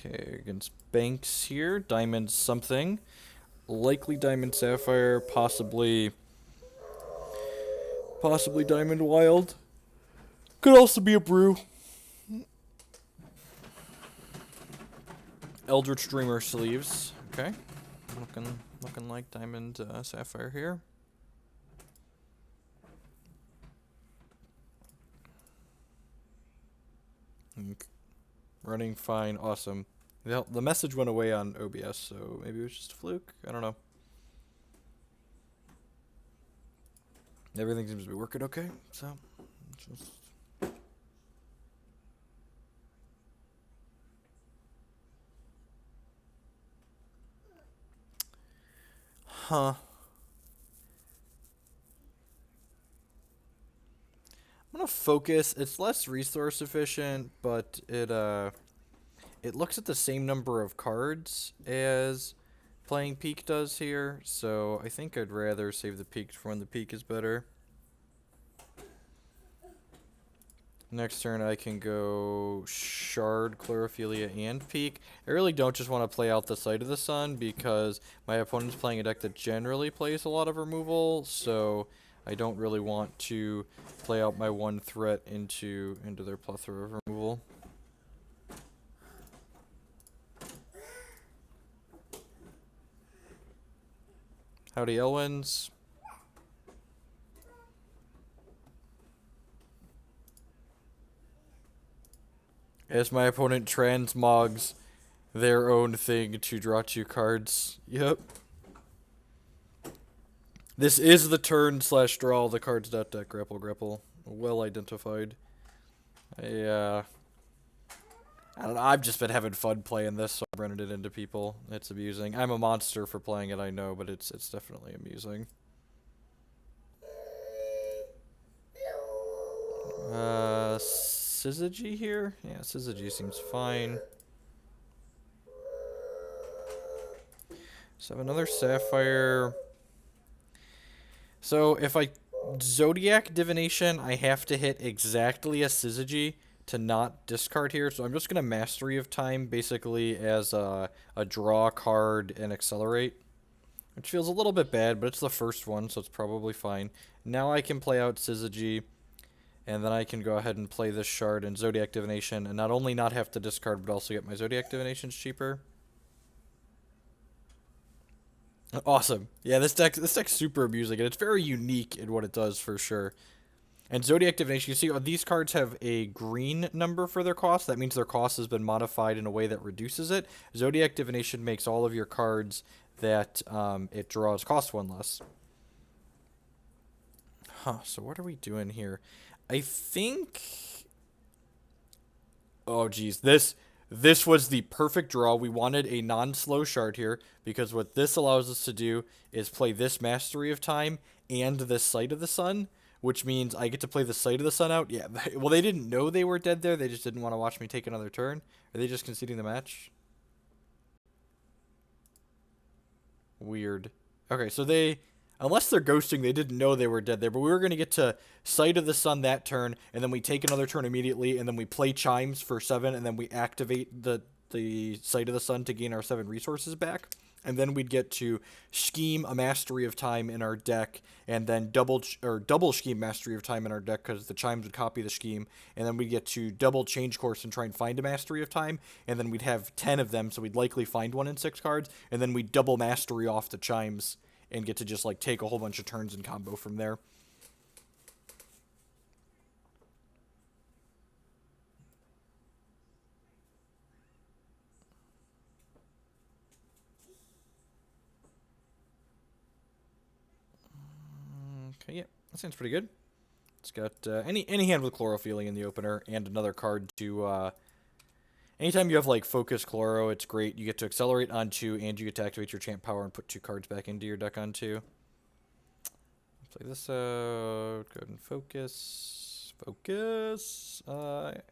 Okay, against Banks here. Diamond something. Likely Diamond Sapphire, possibly Diamond Wild. Could also be a brew. Eldritch Dreamer sleeves. Okay. Looking like Diamond Sapphire here. Running fine, awesome. The message went away on OBS, so maybe it was just a fluke. I don't know. Everything seems to be working okay, so just... Huh. I'm gonna focus. It's less resource efficient, but it looks at the same number of cards as playing Peak does here, so I think I'd rather save the Peak for when the Peak is better. Next turn I can go Shard, Chlorophyllia, and Peak. I really don't just want to play out the Sight of the Sun because my opponent's playing a deck that generally plays a lot of removal, so I don't really want to play out my one threat into their plethora of removal. Howdy, Elwins. As my opponent transmogs their own thing to draw 2 cards. Yep. This is the turn / draw the cards deck. Grapple. Well identified. I don't know, I've just been having fun playing this, so I'm running it into people. It's amusing. I'm a monster for playing it, I know, but it's definitely amusing. Syzygy here? Yeah, Syzygy seems fine. So I have another Sapphire. So if I Zodiac Divination, I have to hit exactly a Syzygy to not discard here. So I'm just going to Mastery of Time basically as a draw card and accelerate. Which feels a little bit bad, but it's the first one, so it's probably fine. Now I can play out Syzygy, and then I can go ahead and play this Shard and Zodiac Divination, and not only not have to discard, but also get my Zodiac Divinations cheaper. Awesome. Yeah, this deck's super amusing, and it's very unique in what it does for sure. And Zodiac Divination, you see these cards have a green number for their cost. That means their cost has been modified in a way that reduces it. Zodiac Divination makes all of your cards that it draws cost 1 less. Huh, so what are we doing here? I think... Oh, geez. This was the perfect draw. We wanted a non-slow shard here, because what this allows us to do is play this Mastery of Time and this Sight of the Sun, which means I get to play the Sight of the Sun out. Yeah, well, they didn't know they were dead there. They just didn't want to watch me take another turn. Are they just conceding the match? Weird. Okay, so they... Unless they're ghosting, they didn't know they were dead there. But we were going to get to Sight of the Sun that turn, and then we take another turn immediately, and then we play Chimes for 7, and then we activate the Sight of the Sun to gain our 7 resources back. And then we'd get to scheme a Mastery of Time in our deck, and then double scheme Mastery of Time in our deck, because the Chimes would copy the scheme. And then we'd get to double change course and try and find a Mastery of Time, and then we'd have 10 of them, so we'd likely find one in 6 cards, and then we'd double Mastery off the Chimes and get to just like take a whole bunch of turns and combo from there. Okay, yeah, that sounds pretty good. It's got any hand with Chlorophyll in the opener and another card to... anytime you have like Focus Chloro, it's great. You get to accelerate on 2, and you get to activate your champ power and put 2 cards back into your deck on 2. Play this out. Go ahead and focus.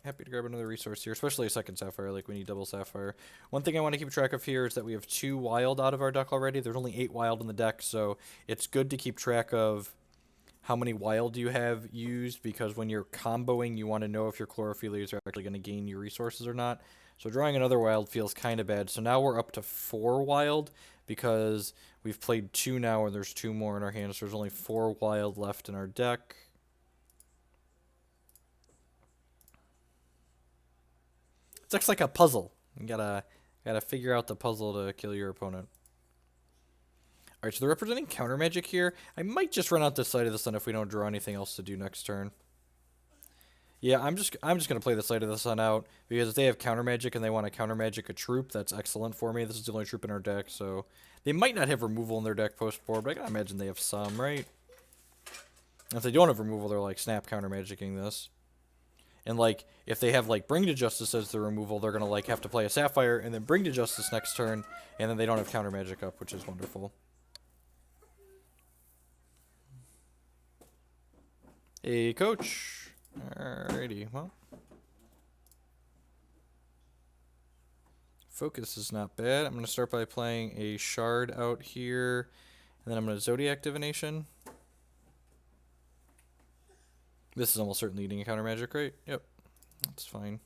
Happy to grab another resource here, especially a second Sapphire. Like, we need double Sapphire. One thing I want to keep track of here is that we have 2 wild out of our deck already. There's only 8 wild in the deck, so it's good to keep track of how many wild you have used, because when you're comboing, you want to know if your Chlorophyllias are actually going to gain your resources or not. So drawing another wild feels kind of bad. So now we're up to 4 wild because we've played 2 now and there's 2 more in our hands. So there's only 4 wild left in our deck. It's actually like a puzzle. You gotta figure out the puzzle to kill your opponent. Alright, so they're representing counter magic here. I might just run out this side of the sun if we don't draw anything else to do next turn. Yeah, I'm just gonna play the Sight of the Sun out because if they have counter magic and they want to counter magic a troop, that's excellent for me. This is the only troop in our deck, so they might not have removal in their deck post board, but I can imagine they have some, right? And if they don't have removal, they're like snap counter magicking this. And like if they have like Bring to Justice as their removal, they're gonna like have to play a Sapphire and then Bring to Justice next turn, and then they don't have counter magic up, which is wonderful. Hey, coach. Alrighty, well. Focus is not bad. I'm going to start by playing a Shard out here. And then I'm going to Zodiac Divination. This is almost certainly eating a counter magic, right? Yep. That's fine.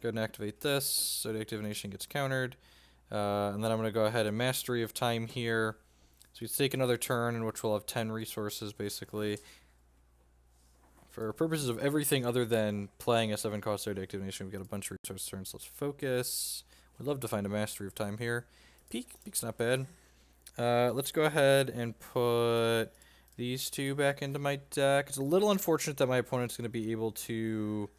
Go ahead and activate this. Zodiac Divination gets countered. And then I'm going to go ahead and Mastery of Time here. So we take another turn in which we'll have 10 resources, basically. For purposes of everything other than playing a 7-cost Zodiac Divination, we've got a bunch of resource turns. Let's focus. We'd love to find a Mastery of Time here. Peek's not bad. Let's go ahead and put these 2 back into my deck. It's a little unfortunate that my opponent's going to be able to...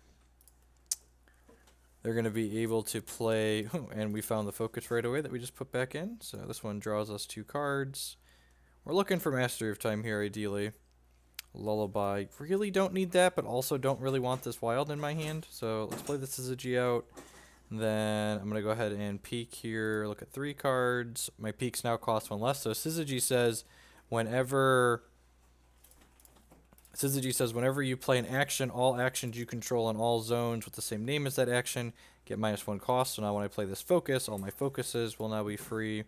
They're going to be able to play... Oh, and we found the focus right away that we just put back in. So this one draws us 2 cards. We're looking for Mastery of Time here, ideally. Lullaby. Really don't need that, but also don't really want this wild in my hand. So let's play the Syzygy out. Then I'm going to go ahead and peek here. Look at 3 cards. My peeks now cost 1 less. So Syzygy says whenever you play an action, all actions you control in all zones with the same name as that action get -1 cost. So now when I play this focus, all my focuses will now be free.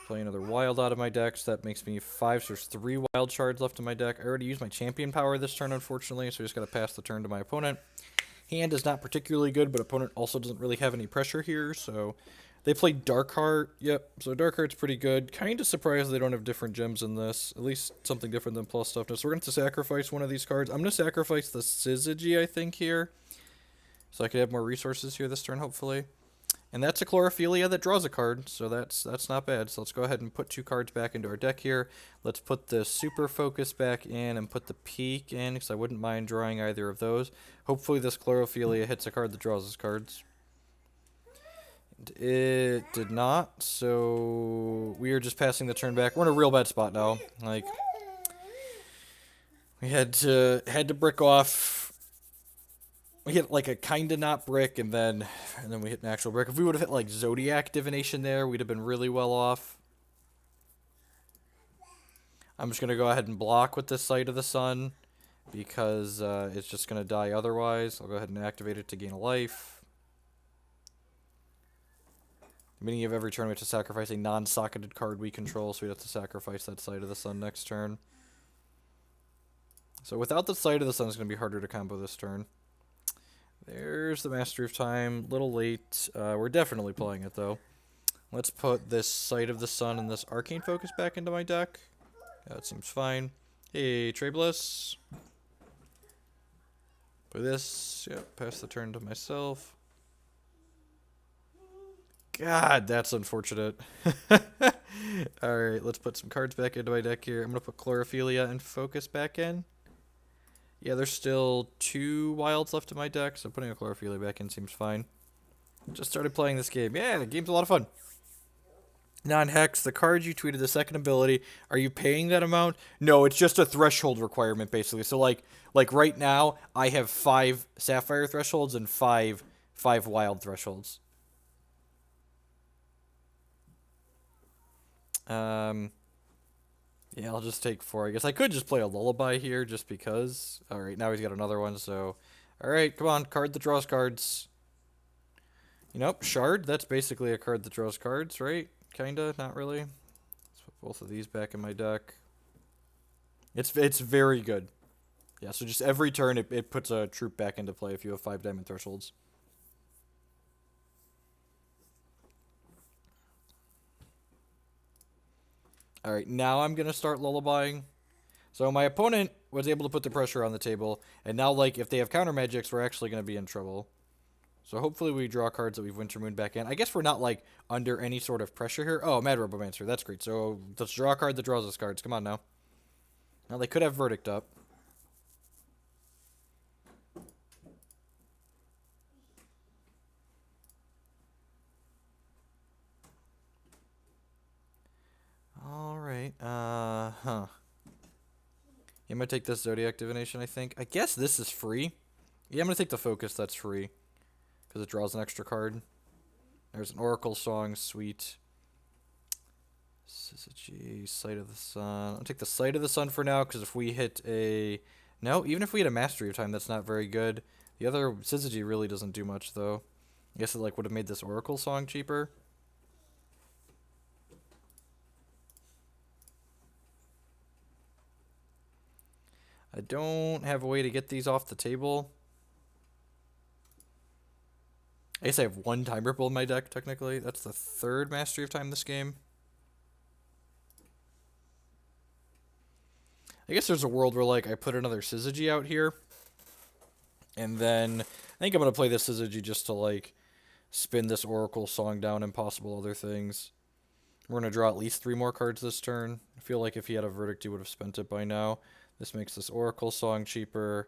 Play another wild out of my deck, so that makes me 5, so there's 3 wild shards left in my deck. I already used my champion power this turn, unfortunately, so I just got to pass the turn to my opponent. Hand is not particularly good, but opponent also doesn't really have any pressure here, so they played Darkheart. Yep, so Darkheart's pretty good. Kind of surprised they don't have different gems in this, at least something different than plus toughness. So we're going to sacrifice one of these cards. I'm going to sacrifice the Syzygy, I think, here, so I could have more resources here this turn, hopefully. And that's a Chlorophyllia that draws a card, so that's not bad. So let's go ahead and put 2 cards back into our deck here. Let's put the Super Focus back in and put the Peek in, because I wouldn't mind drawing either of those. Hopefully this Chlorophyllia hits a card that draws us cards. It did not, so we are just passing the turn back. We're in a real bad spot now. Like, we had to brick off. We hit like a kinda not brick, and then we hit an actual brick. If we would have hit like Zodiac Divination there, we'd have been really well off. I'm just gonna go ahead and block with this Sight of the Sun because it's just gonna die otherwise. I'll go ahead and activate it to gain a life. At the beginning of every turn, we have to sacrifice a non-socketed card we control, so we'd have to sacrifice that Sight of the Sun next turn. So without the Sight of the Sun, it's gonna be harder to combo this turn. There's the Mastery of Time. Little late. We're definitely playing it, though. Let's put this Sight of the Sun and this Arcane Focus back into my deck. That seems fine. Hey, Trabliss. Play this. Yep, pass the turn to myself. God, that's unfortunate. Alright, let's put some cards back into my deck here. I'm going to put Chlorophyllia and Focus back in. Yeah, there's still 2 wilds left in my deck, so putting a Chlorophyllia back in seems fine. Just started playing this game. Yeah, the game's a lot of fun. Non-hex, the card you tweeted the second ability, are you paying that amount? No, it's just a threshold requirement, basically. So, like right now, I have 5 Sapphire thresholds and 5 wild thresholds. Yeah, I'll just take 4. I guess I could just play a Lullaby here just because. Alright, now he's got another one, so... Alright, come on, card that draws cards. You know, Shard, that's basically a card that draws cards, right? Kinda, not really. Let's put both of these back in my deck. It's very good. Yeah, so just every turn it puts a troop back into play if you have 5 diamond thresholds. Alright, now I'm going to start lullabying. So my opponent was able to put the pressure on the table, and now, like, if they have counter magics, we're actually going to be in trouble. So hopefully we draw cards that we've Winter Moon back in. I guess we're not, like, under any sort of pressure here. Oh, Mad Robomancer, that's great. So let's draw a card that draws us cards. Come on now. Now they could have Verdict up. Alright, huh. I'm gonna take this Zodiac Divination, I think. I guess this is free. Yeah, I'm gonna take the Focus, that's free. Because it draws an extra card. There's an Oracle Song, sweet. Syzygy, Sight of the Sun. I'll take the Sight of the Sun for now, because if we hit a... No, even if we hit a Mastery of Time, that's not very good. The other Syzygy really doesn't do much, though. I guess it like would have made this Oracle Song cheaper. I don't have a way to get these off the table. I guess I have 1 Time Ripple in my deck, technically. That's the 3rd Mastery of Time this game. I guess there's a world where, like, I put another Syzygy out here. And then I think I'm going to play this Syzygy just to, like, spin this Oracle Song down and possible other things. We're going to draw at least 3 more cards this turn. I feel like if he had a Verdict, he would have spent it by now. This makes this Oracle Song cheaper.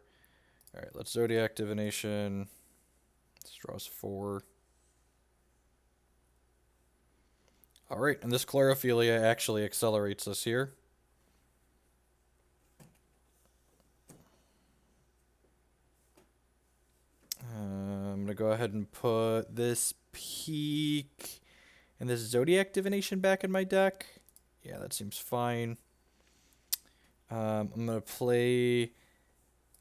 Alright, let's Zodiac Divination. This draws 4. Alright, and this Chlorophyllia actually accelerates us here. I'm going to go ahead and put this Peak and this Zodiac Divination back in my deck. Yeah, that seems fine. I'm going to play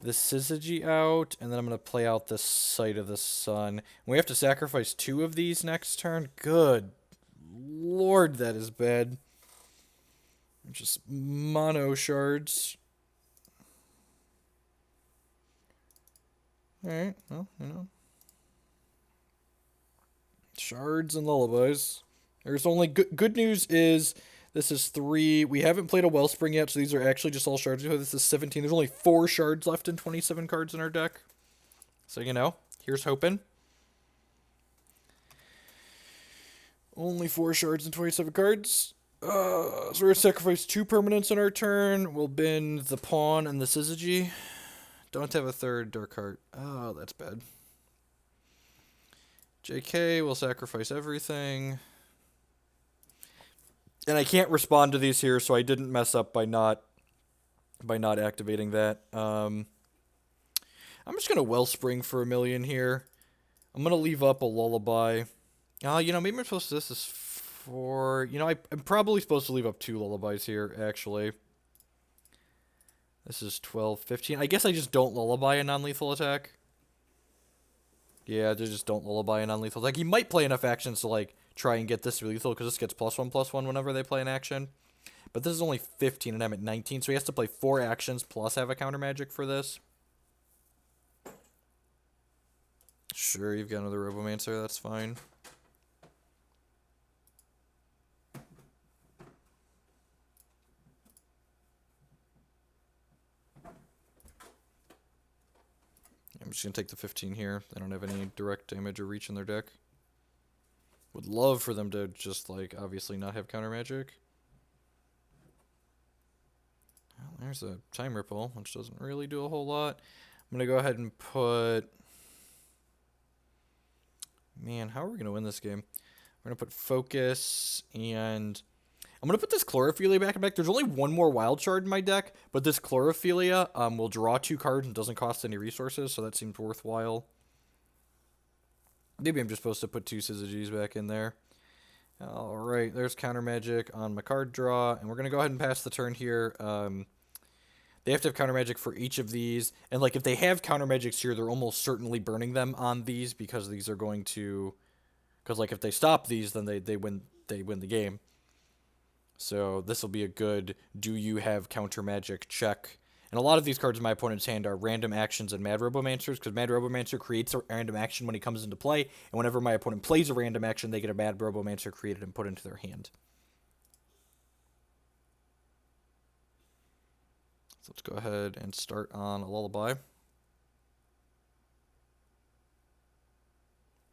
the Syzygy out, and then I'm going to play out the Sight of the Sun. We have to sacrifice 2 of these next turn. Good lord, that is bad. Just mono shards. Alright, well, you know. Shards and lullabies. There's only good news is this is 3. We haven't played a Wellspring yet, so these are actually just all shards. This is 17. There's only 4 shards left in 27 cards in our deck. So, you know, here's hoping. Only 4 shards and 27 cards. So we're going to sacrifice 2 permanents on our turn. We'll bin the Pawn and the Syzygy. Don't have a 3rd Dark Heart. Oh, that's bad. JK will sacrifice everything. And I can't respond to these here, so I didn't mess up by not activating that. I'm just going to Wellspring for 1,000,000 here. I'm going to leave up a Lullaby. You know, maybe I'm supposed to... This is 4... You know, I'm probably supposed to leave up 2 Lullabies here, actually. This is 12, 15. I guess I just don't Lullaby a non-lethal attack. Yeah, they just don't Lullaby a non-lethal attack. He might play enough actions to, like, try and get this lethal, because this gets +1/+1 whenever they play an action. But this is only 15, and I'm at 19, so he has to play 4 actions plus have a counter magic for this. Sure, you've got another Robomancer, that's fine. I'm just going to take the 15 here. They don't have any direct damage or reach in their deck. Would love for them to just, like, obviously not have counter magic. Well, there's a Time Ripple, which doesn't really do a whole lot. I'm going to go ahead and put... Man, how are we going to win this game? We're going to put Focus, and... I'm going to put this Chlorophyllia back in my deck. There's only 1 more Wild Shard in my deck, but this Chlorophyllia will draw 2 cards and doesn't cost any resources, so that seems worthwhile. Maybe I'm just supposed to put 2 Syzygys back in there. Alright, there's counter magic on my card draw, and we're going to go ahead and pass the turn here. They have to have counter magic for each of these, and like if they have counter magics here, they're almost certainly burning them on these, because these are going to... Because like if they stop these, then they win the game. So this will be a good do you have counter magic check. And a lot of these cards in my opponent's hand are random actions and Mad Robomancers, because Mad Robomancer creates a random action when he comes into play, and whenever my opponent plays a random action, they get a Mad Robomancer created and put into their hand. So let's go ahead and start on a Lullaby.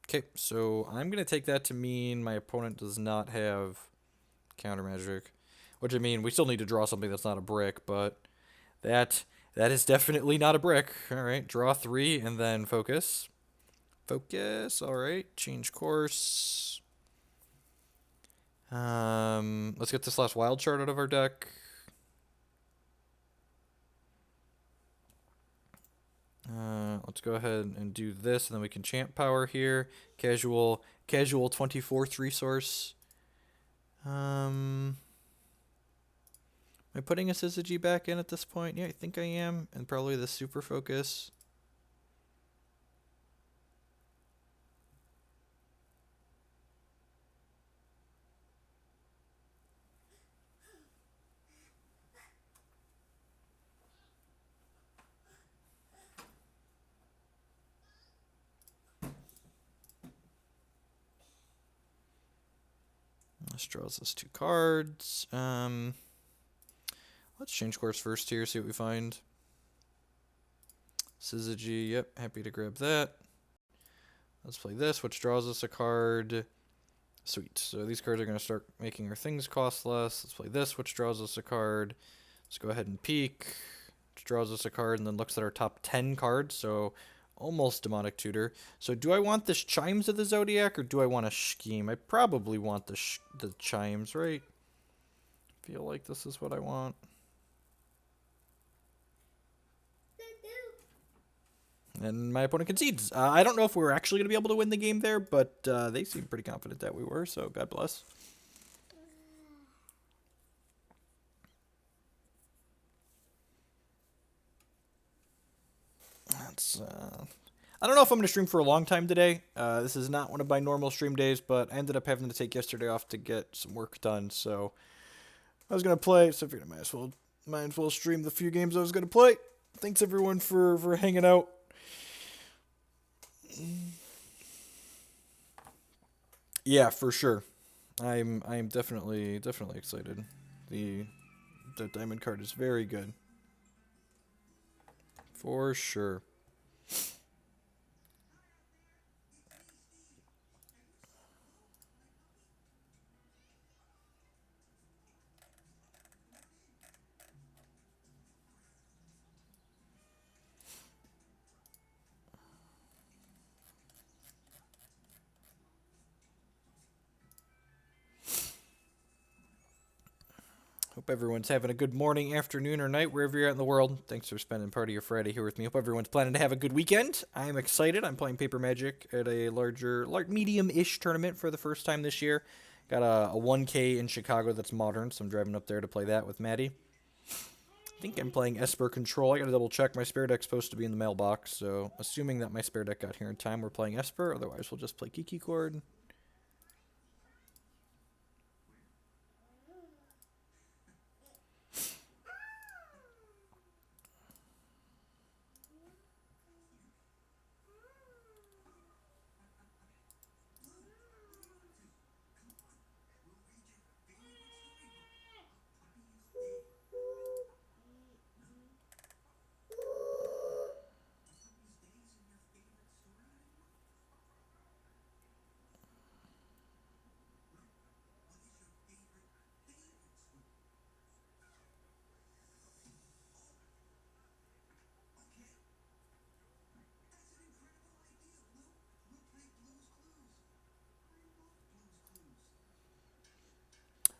Okay, so I'm going to take that to mean my opponent does not have counter magic. Which, I mean, we still need to draw something that's not a brick, but that is definitely not a brick. Alright, draw 3 and then focus. Focus, alright, change course. Let's get this last wild shard out of our deck. Let's go ahead and do this, and then we can champ power here. Casual 24th resource. Am I putting a Syzygy back in at this point? Yeah, I think I am, and probably the super focus. This draws us 2 cards. Let's change course first here, see what we find. Syzygy, yep, happy to grab that. Let's play this, which draws us a card. Sweet. So these cards are going to start making our things cost less. Let's play this, which draws us a card. Let's go ahead and peek, which draws us a card, and then looks at our top 10 cards. So almost Demonic Tutor. So do I want this Chimes of the Zodiac, or do I want a Scheme? I probably want the Chimes, right? Feel like this is what I want. And my opponent concedes. I don't know if we were actually going to be able to win the game there, but they seemed pretty confident that we were, so God bless. I don't know if I'm going to stream for a long time today. This is not one of my normal stream days, but I ended up having to take yesterday off to get some work done, so I was going to play, so I figured I might as well stream the few games I was going to play. Thanks everyone for hanging out. Yeah, for sure. I'm definitely excited. The diamond card is very good. For sure. Hope everyone's having a good morning, afternoon, or night, wherever you're at in the world. Thanks for spending part of your Friday here with me. Hope everyone's planning to have a good weekend. I'm excited. I'm playing Paper Magic at a medium-ish tournament for the first time this year. Got a 1K in Chicago that's modern, so I'm driving up there to play that with Maddie. I think I'm playing Esper Control. I gotta double check. My spare deck's supposed to be in the mailbox, so assuming that my spare deck got here in time, we're playing Esper. Otherwise, we'll just play Kiki Chord.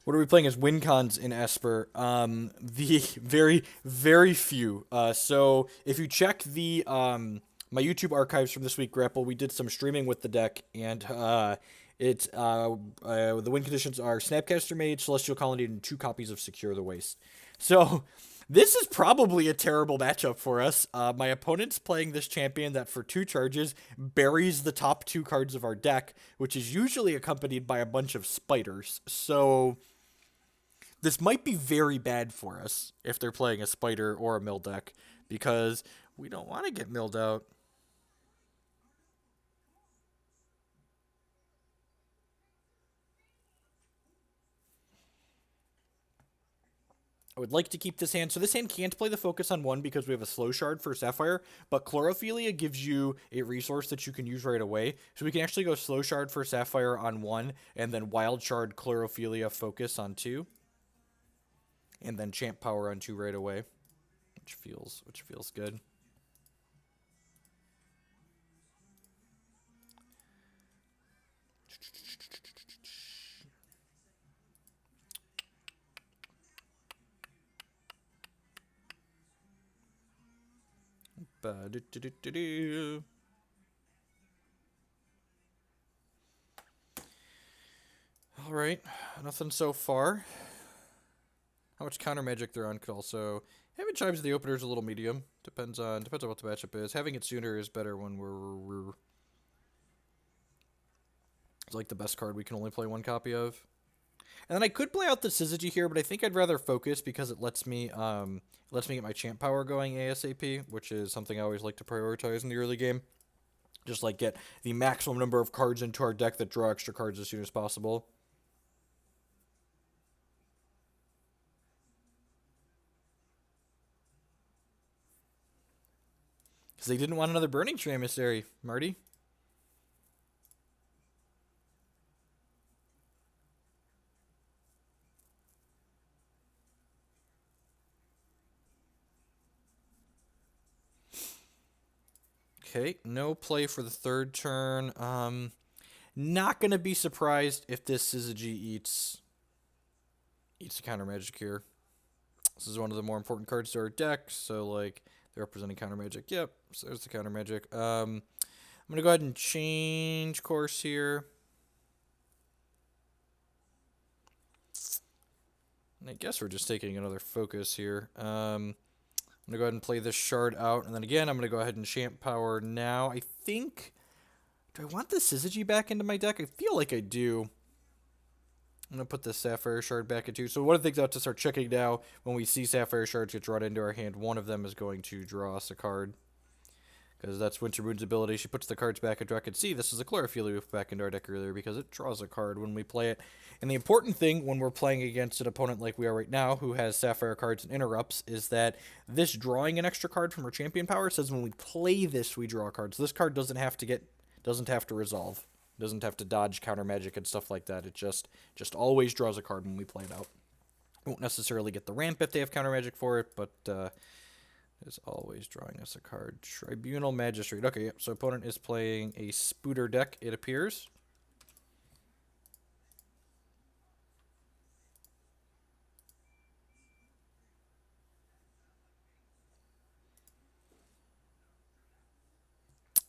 What are we playing as win cons in Esper? The very few. So if you check the my YouTube archives from this week, Grapple, we did some streaming with the deck, and the win conditions are Snapcaster Mage, Celestial Colony, and 2 copies of Secure the Waste. So this is probably a terrible matchup for us. My opponent's playing this champion that for 2 charges buries the top 2 cards of our deck, which is usually accompanied by a bunch of spiders. So This might be very bad for us if they're playing a spider or a mill deck, because we don't want to get milled out. I would like to keep this hand. So this hand can't play the focus on 1 because we have a slow shard for Sapphire, but Chlorophyllia gives you a resource that you can use right away. So we can actually go slow shard for Sapphire on 1, and then wild shard Chlorophyllia focus on 2, and then champ power on 2 right away, which feels good. All right, nothing so far. How much counter magic they're on could also having Chimes of the opener is a little medium. Depends on what the matchup is. Having it sooner is better when we're it's like the best card we can only play 1 copy of. And then I could play out the Syzygy here, but I think I'd rather focus because it lets me get my champ power going ASAP, which is something I always like to prioritize in the early game. Just like get the maximum number of cards into our deck that draw extra cards as soon as possible. Because they didn't want another Burning Tree Emissary, Marty. Okay, no play for the 3rd turn. Not going to be surprised if this Syzygy eats the counter magic here. This is one of the more important cards to our deck, so like they're representing counter magic. Yep, so there's the counter magic. I'm going to go ahead and change course here. And I guess we're just taking another focus here. I'm going to go ahead and play this shard out. And then again, I'm going to go ahead and champ power now. I think... Do I want the Syzygy back into my deck? I feel like I do. I'm going to put the Sapphire Shard back into. So one of the things I have to start checking now, when we see Sapphire Shards get drawn into our hand, one of them is going to draw us a card. Because that's Wintermoon's ability. She puts the cards back into our deck. And see, this is a Chlorophyllia we put back into our deck earlier because it draws a card when we play it. And the important thing when we're playing against an opponent like we are right now, who has Sapphire cards and interrupts, is that this drawing an extra card from our champion power says when we play this, we draw cards. This card doesn't have to resolve. Doesn't have to dodge counter magic and stuff like that. It just always draws a card when we play it out. Won't necessarily get the ramp if they have counter magic for it, but is always drawing us a card. Tribunal Magistrate. Okay, yep. So opponent is playing a Spooter deck, it appears.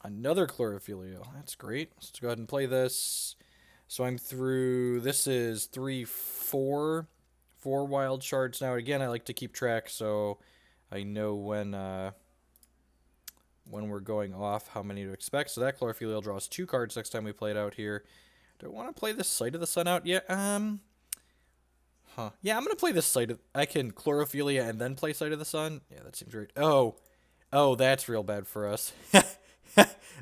Another Chlorophyllia. That's great. Let's go ahead and play this. So I'm through... This is 4 wild shards now. Again, I like to keep track so I know when we're going off, how many to expect. So that Chlorophyllia draws 2 cards next time we play it out here. Do I want to play this Sight of the Sun out yet? Yeah, I'm going to play this Sight of... I can Chlorophyllia and then play Sight of the Sun? Yeah, that seems right. Oh, that's real bad for us.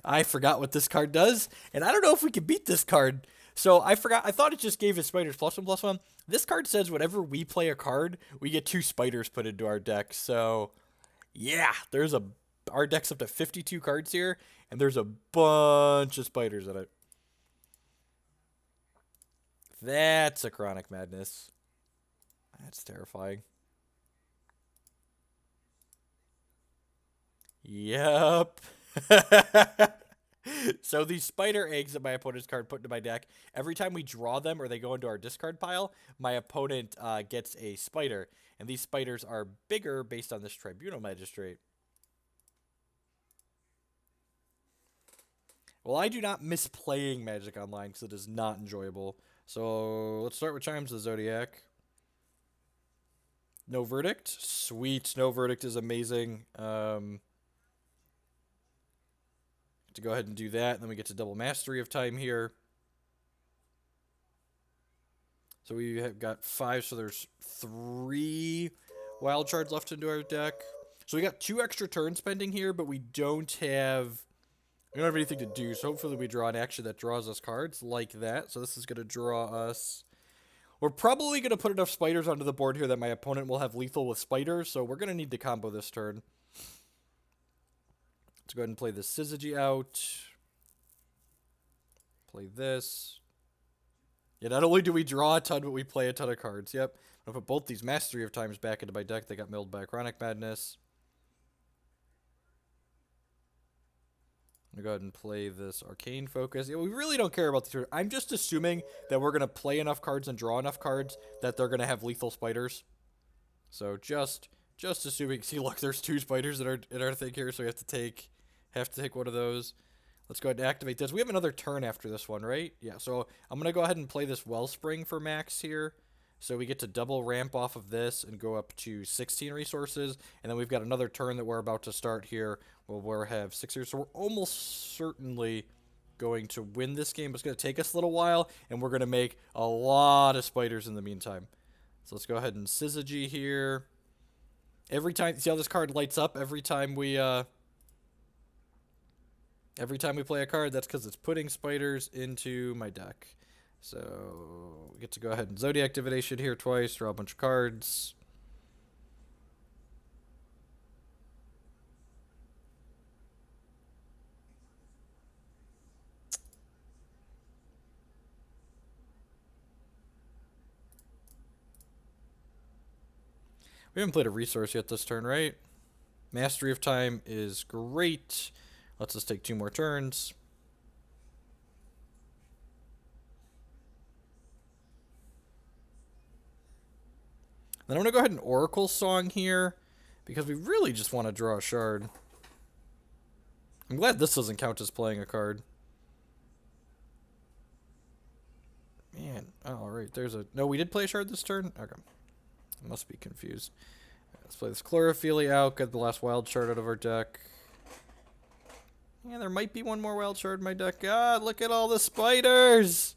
I forgot what this card does, and I don't know if we can beat this card. So I forgot. I thought it just gave us spiders +1/+1. This card says whenever we play a card, we get 2 spiders put into our deck. So yeah, our deck's up to 52 cards here, and there's a bunch of spiders in it. That's a Chronic Madness. That's terrifying. Yep. So these spider eggs that my opponent's card put into my deck, every time we draw them or they go into our discard pile, my opponent gets a spider. And these spiders are bigger based on this Tribunal Magistrate. Well, I do not miss playing Magic Online because it is not enjoyable. So let's start with Chimes of the Zodiac. No Verdict. Sweet. No Verdict is amazing. To go ahead and do that, and then we get to double Mastery of Time here. So we have got 5, so there's 3 wild shards left into our deck. So we got 2 extra turns pending here, but we don't have anything to do. So hopefully we draw an action that draws us cards like that. So this is going to draw us. We're probably going to put enough spiders onto the board here that my opponent will have lethal with spiders. So we're going to need to combo this turn. Let's go ahead and play this Syzygy out. Play this. Yeah, not only do we draw a ton, but we play a ton of cards. Yep. I'm going to put both these Mastery of Times back into my deck. They got milled by Chronic Madness. I'm going to go ahead and play this Arcane Focus. Yeah, we really don't care about the turn. I'm just assuming that we're going to play enough cards and draw enough cards that they're going to have lethal spiders. So just assuming. See, look, there's 2 spiders in our thing here, so we have to take one of those. Let's go ahead and activate this. We have another turn after this one, right? Yeah, so I'm going to go ahead and play this Wellspring for max here. So we get to double ramp off of this and go up to 16 resources. And then we've got another turn that we're about to start here where we'll have 6 here. So we're almost certainly going to win this game. It's going to take us a little while, and we're going to make a lot of spiders in the meantime. So let's go ahead and Syzygy here. Every time, see how this card lights up every time we play a card? That's because it's putting spiders into my deck. So we get to go ahead and Zodiac Divination here twice, draw a bunch of cards. We haven't played a resource yet this turn, right? Mastery of Time is great. Let's just take 2 more turns. Then I'm going to go ahead and Oracle Song here because we really just want to draw a shard. I'm glad this doesn't count as playing a card. Man, oh, right, there's a... No, we did play a shard this turn? Okay. I must be confused. Let's play this Chlorophyllia out, get the last wild shard out of our deck. Yeah, there might be one more wild shard in my deck. God, look at all the spiders!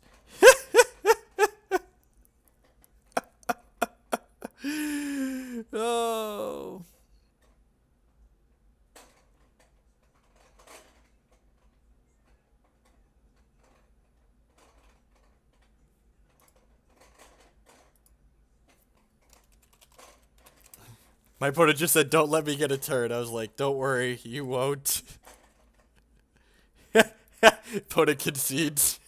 Oh. My opponent just said, don't let me get a turn. I was like, don't worry, you won't. Opponent concedes.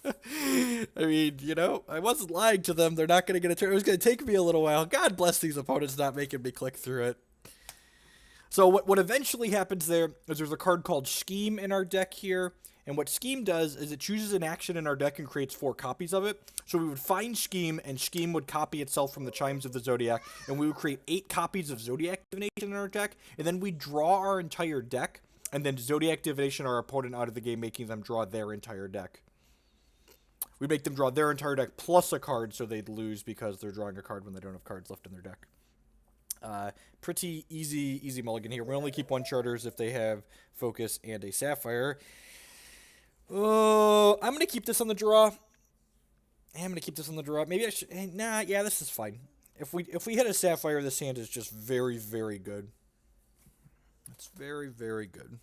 I mean, you know, I wasn't lying to them. They're not going to get a turn. It was going to take me a little while. God bless these opponents not making me click through it. So what eventually happens there is there's a card called Scheme in our deck here. And what Scheme does is it chooses an action in our deck and creates 4 copies of it. So we would find Scheme, and Scheme would copy itself from the Chimes of the Zodiac, and we would create 8 copies of Zodiac Divination in our deck, and then we draw our entire deck, and then Zodiac Divination our opponent out of the game, making them draw their entire deck. We make them draw their entire deck plus a card, so they'd lose because they're drawing a card when they don't have cards left in their deck. Pretty easy mulligan here. We only keep 1 charters if they have Focus and a Sapphire. Oh, I'm going to keep this on the draw. Maybe I should... Nah, yeah, this is fine. If we hit a Sapphire, this hand is just very, very good. It's very, very good.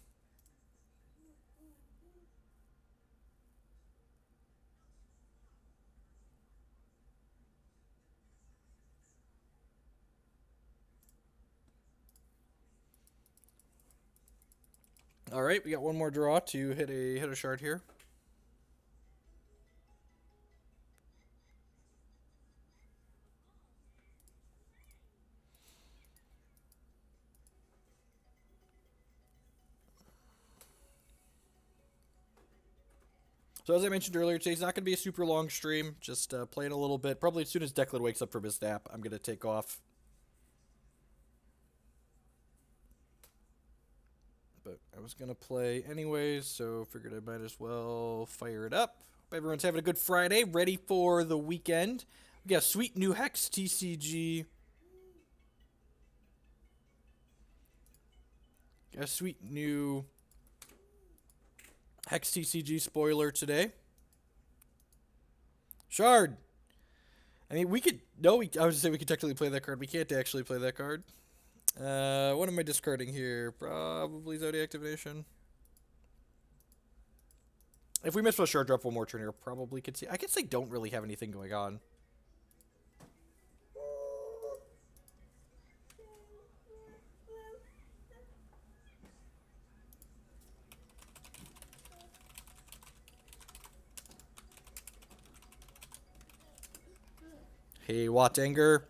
All right, we got 1 more draw to hit a shard here. So as I mentioned earlier, today's not going to be a super long stream. Just playing a little bit. Probably as soon as Declan wakes up from his nap, I'm going to take off. But I was going to play anyways, so figured I might as well fire it up. Hope everyone's having a good Friday, ready for the weekend. We got a sweet new Hex TCG. Got a sweet new Hex TCG spoiler today. Shard. I mean, we could... No, I was going to say we could technically play that card. We can't actually play that card. What am I discarding here? Probably Zodiac Divination. If we miss a shard drop one more turn here, probably could see... I guess they don't really have anything going on. Hey, Watt Anger.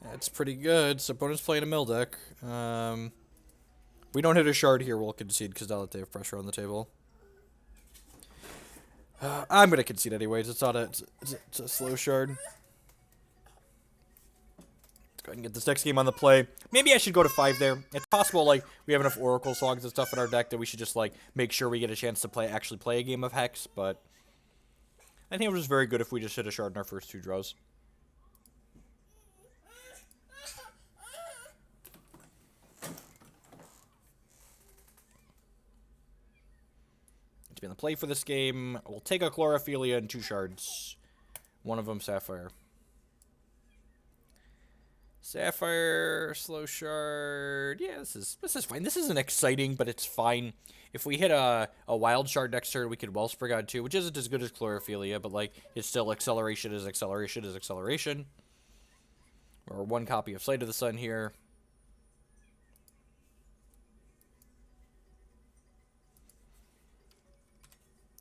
That's pretty good. So opponent's playing a mill deck. We don't hit a shard here, we'll concede because now that they have pressure on the table. I'm going to concede anyways. It's not a, it's a slow shard. Let's go ahead and get this next game on the play. Maybe I should go to 5 there. It's possible, like, we have enough Oracle songs and stuff in our deck that we should just, like, make sure we get a chance to actually play a game of Hex, but I think it was very good if we just hit a shard in our first 2 draws. To be on the play for this game, we'll take a Chlorophyllia and 2 shards. One of them Sapphire. Sapphire, slow shard. Yeah, this is fine. This isn't exciting, but it's fine. If we hit a wild shard next turn, we could Wellspring on 2, which isn't as good as Chlorophyllia, but like it's still acceleration is acceleration is acceleration. Or 1 copy of Sight of the Sun here.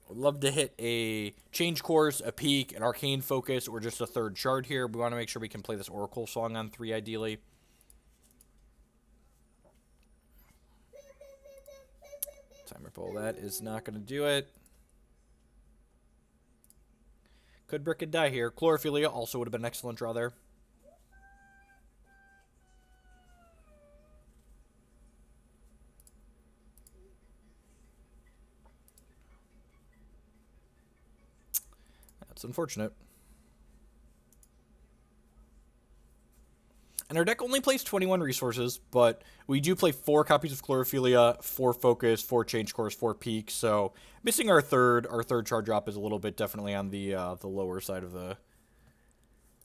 Would love to hit a Change Course, a Peak, an Arcane Focus, or just a 3rd shard here. We want to make sure we can play this Oracle song on 3, ideally. Time Ripple, that is not going to do it. Could brick and die here. Chlorophyllia also would have been an excellent draw there. That's unfortunate. And our deck only plays 21 resources, but we do play 4 copies of Chlorophyllia, 4 Focus, 4 Change Course, 4 Peak. So missing our third shard drop is a little bit definitely on the lower side of the.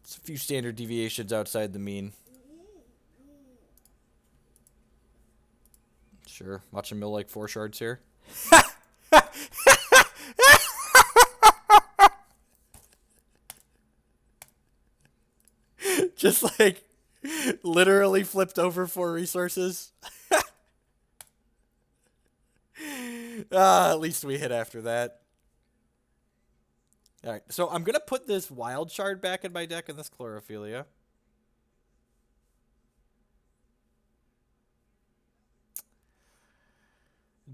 It's a few standard deviations outside the mean. Sure, watch him mill like 4 shards here. Just like literally flipped over 4 resources. At least we hit after that. Alright, so I'm going to put this wild shard back in my deck and this Chlorophyllia.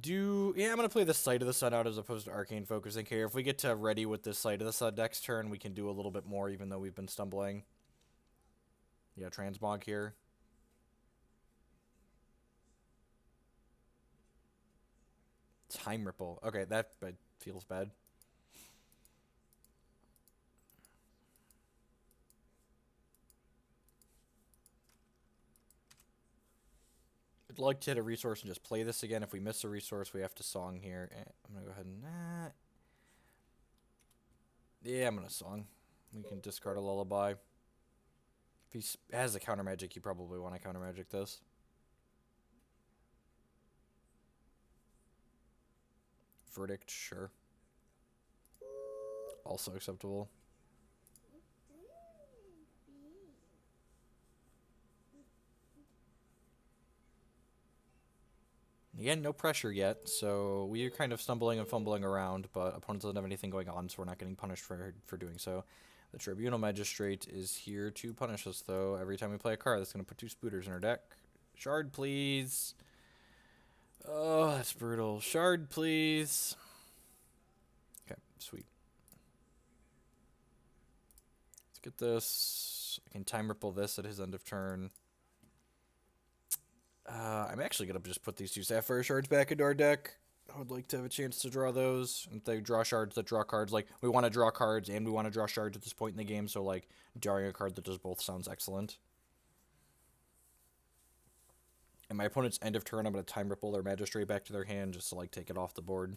Yeah, I'm going to play the Sight of the Sun out as opposed to Arcane Focusing here. If we get to ready with this Sight of the Sun next turn, we can do a little bit more even though we've been stumbling. Yeah, Transmog here. Time Ripple. Okay, that feels bad. I'd like to hit a resource and just play this again. If we miss a resource, we have to song here. I'm going to go ahead and... Yeah, I'm going to song. We can discard a Lullaby. If he has a counter magic, you probably want to counter magic this. Verdict, sure. Also acceptable. Again, no pressure yet, so we are kind of stumbling and fumbling around, but opponent doesn't have anything going on, so we're not getting punished for doing so. The Tribunal Magistrate is here to punish us, though. Every time we play a card, that's going to put 2 Spooters in our deck. Shard, please. Oh, that's brutal. Shard, please. Okay, sweet. Let's get this. I can Time Ripple this at his end of turn. I'm actually going to just put these 2 Sapphire Shards back into our deck. I would like to have a chance to draw those. And if they draw shards that draw cards, like, we want to draw cards and we want to draw shards at this point in the game, so, like, drawing a card that does both sounds excellent. And my opponent's end of turn, I'm going to Time Ripple their Magistrate back to their hand just to, like, take it off the board.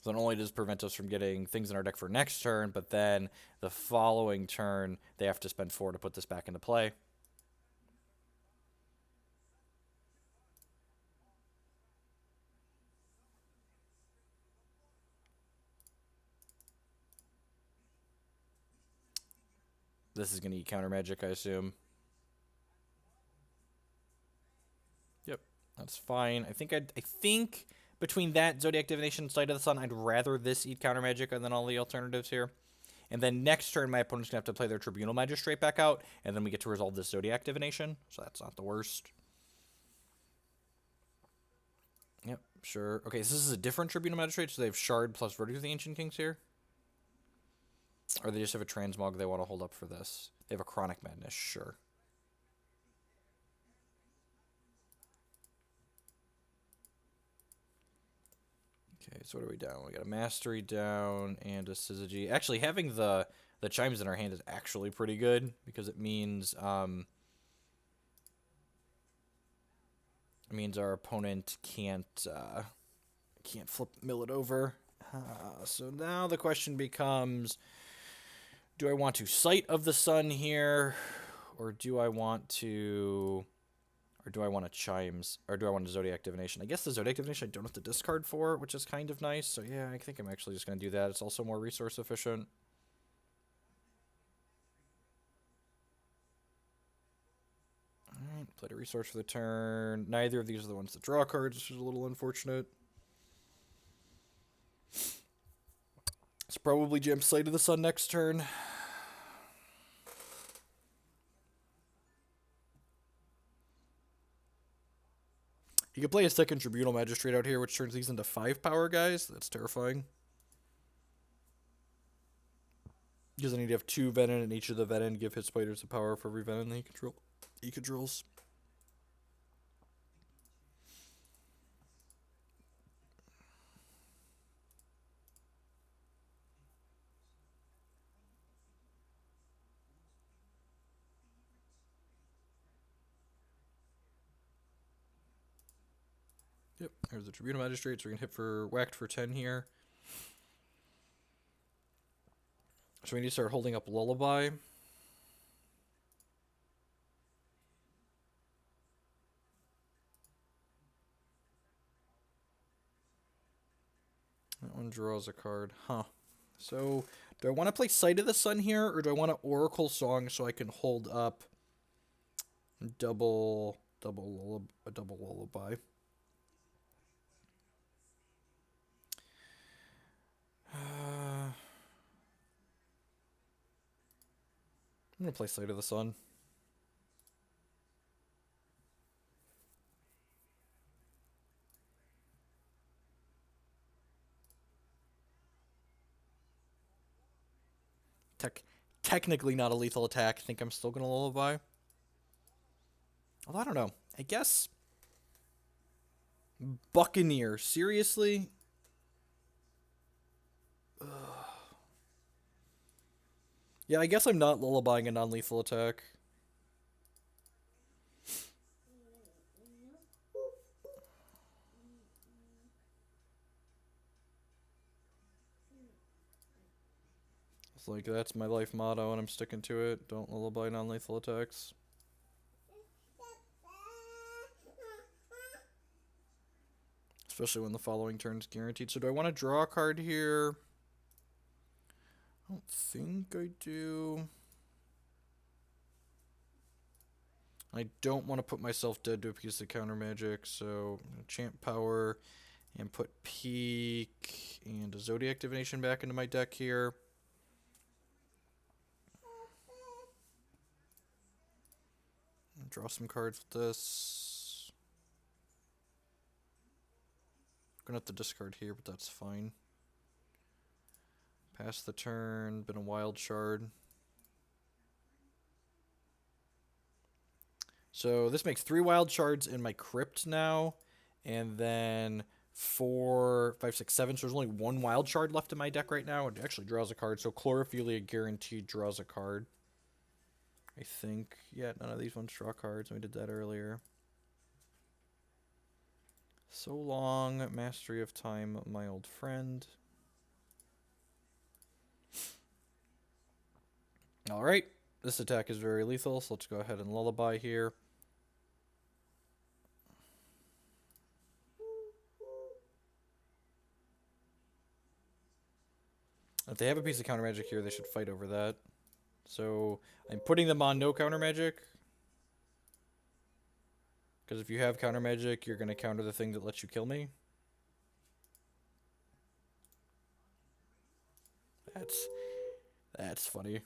So not only does it prevent us from getting things in our deck for next turn, but then the following turn, they have to spend 4 to put this back into play. This is going to eat counter magic, I assume. Yep, that's fine. I think between that Zodiac Divination and Sight of the Sun, I'd rather this eat counter magic than all the alternatives here. And then next turn, my opponent's going to have to play their Tribunal Magistrate back out, and then we get to resolve this Zodiac Divination, so that's not the worst. Yep, sure. Okay, so this is a different Tribunal Magistrate, so they have Shard plus Verdict of the Ancient Kings here? Or they just have a Transmog they want to hold up for this? They have a Chronic Madness, sure. Okay, so what are we down? We got a Mastery down and a Syzygy. Actually, having the Chimes in our hand is actually pretty good, because it means our opponent can't mill it over. So now the question becomes, do I want to Sight of the Sun here, or do I want to Chimes, or do I want a Zodiac Divination? I guess the Zodiac Divination I don't have to discard for, which is kind of nice. So yeah, I think I'm actually just going to do that. It's also more resource efficient. Alright, played a resource for the turn. Neither of these are the ones that draw cards, which is a little unfortunate. It's probably jam Sight of the Sun next turn. He could play a second Tribunal Magistrate out here, which turns these into 5 power guys. That's terrifying. Because I need to have 2 Venom, and each of the Venom give his fighters the power for every Venom he controls. Yep, there's the Tribunal Magistrate, so we can hit for whacked for 10 here. So we need to start holding up Lullaby. That one draws a card. Huh. So, do I want to play Sight of the Sun here, or do I want to Oracle Song so I can hold up double Lullaby? I'm going to play Sight of the Sun. Technically not a lethal attack. I think I'm still going to Lullaby. Although, I don't know. I guess Buccaneer. Seriously? Ugh. Yeah, I guess I'm not Lullabying a non-lethal attack. It's like, that's my life motto, and I'm sticking to it. Don't Lullaby non-lethal attacks. Especially when the following turn's guaranteed. So do I want to draw a card here? I don't think I do. I don't want to put myself dead to a piece of counter magic, so Chant Power and put Peak and a Zodiac Divination back into my deck here. Draw some cards with this. Gonna have to discard here, but that's fine. Pass the turn, been a Wild Shard. So this makes 3 Wild Shards in my Crypt now, and then 4, 5, 6, 7. So there's only 1 Wild Shard left in my deck right now. It actually draws a card, so Chlorophyllia guaranteed draws a card. I think. Yeah, none of these ones draw cards. We did that earlier. So long, Mastery of Time, my old friend. Alright, this attack is very lethal, so let's go ahead and Lullaby here. If they have a piece of counter magic here, they should fight over that. So I'm putting them on no counter magic. Because if you have counter magic, you're going to counter the thing that lets you kill me. That's funny.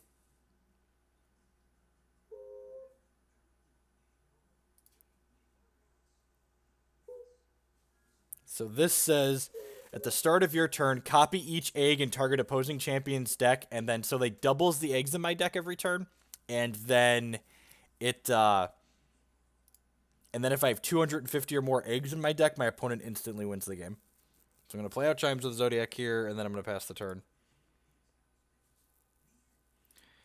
So this says, at the start of your turn, copy each egg and target opposing champion's deck, and then so they doubles the eggs in my deck every turn, and then it and then if I have 250 or more eggs in my deck, my opponent instantly wins the game. So I'm going to play out Chimes with Zodiac here, and then I'm going to pass the turn.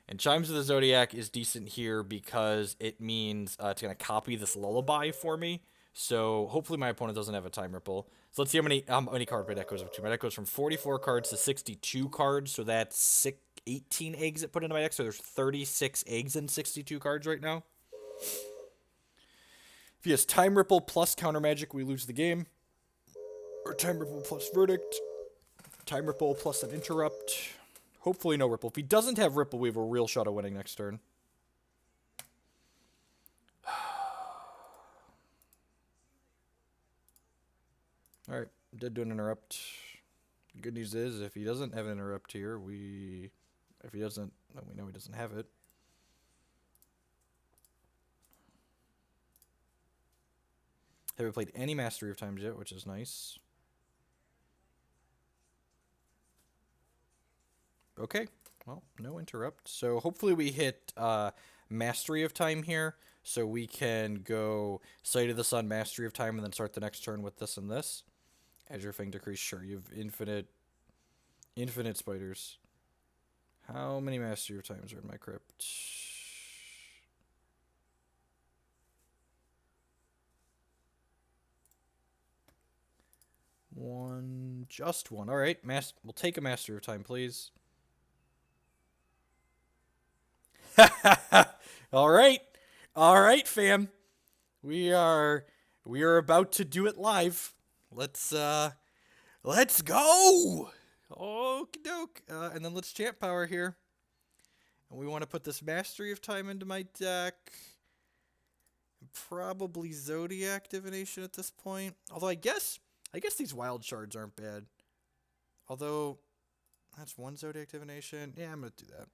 And Chimes of the Zodiac is decent here because it means it's going to copy this Lullaby for me. So hopefully my opponent doesn't have a Time Ripple. So let's see how many cards my deck goes up to. My deck goes from 44 cards to 62 cards. So that's 18 eggs it put into my deck. So there's 36 eggs in 62 cards right now. If he has Time Ripple plus Counter Magic, we lose the game. Or Time Ripple plus Verdict. Time Ripple plus an Interrupt. Hopefully no Ripple. If he doesn't have Ripple, we have a real shot of winning next turn. Alright, did do an Interrupt. Good news is, if he doesn't have an Interrupt here, if he doesn't, then we know he doesn't have it. Haven't played any Mastery of Times yet, which is nice. Okay, well, no Interrupt. So hopefully we hit Mastery of Time here, so we can go Sight of the Sun, Mastery of Time, and then start the next turn with this and this. As your Fang decrease, sure, you have infinite spiders. How many Mastery of Times are in my crypt? One, just one. All right, we'll take a Mastery of Time, please. All right, fam. We are about to do it live. Let's go. Okie doke. And then let's chant power here. And we want to put this Mastery of Time into my deck. Probably Zodiac Divination at this point. Although I guess these wild shards aren't bad. Although that's one Zodiac Divination. Yeah, I'm gonna do that.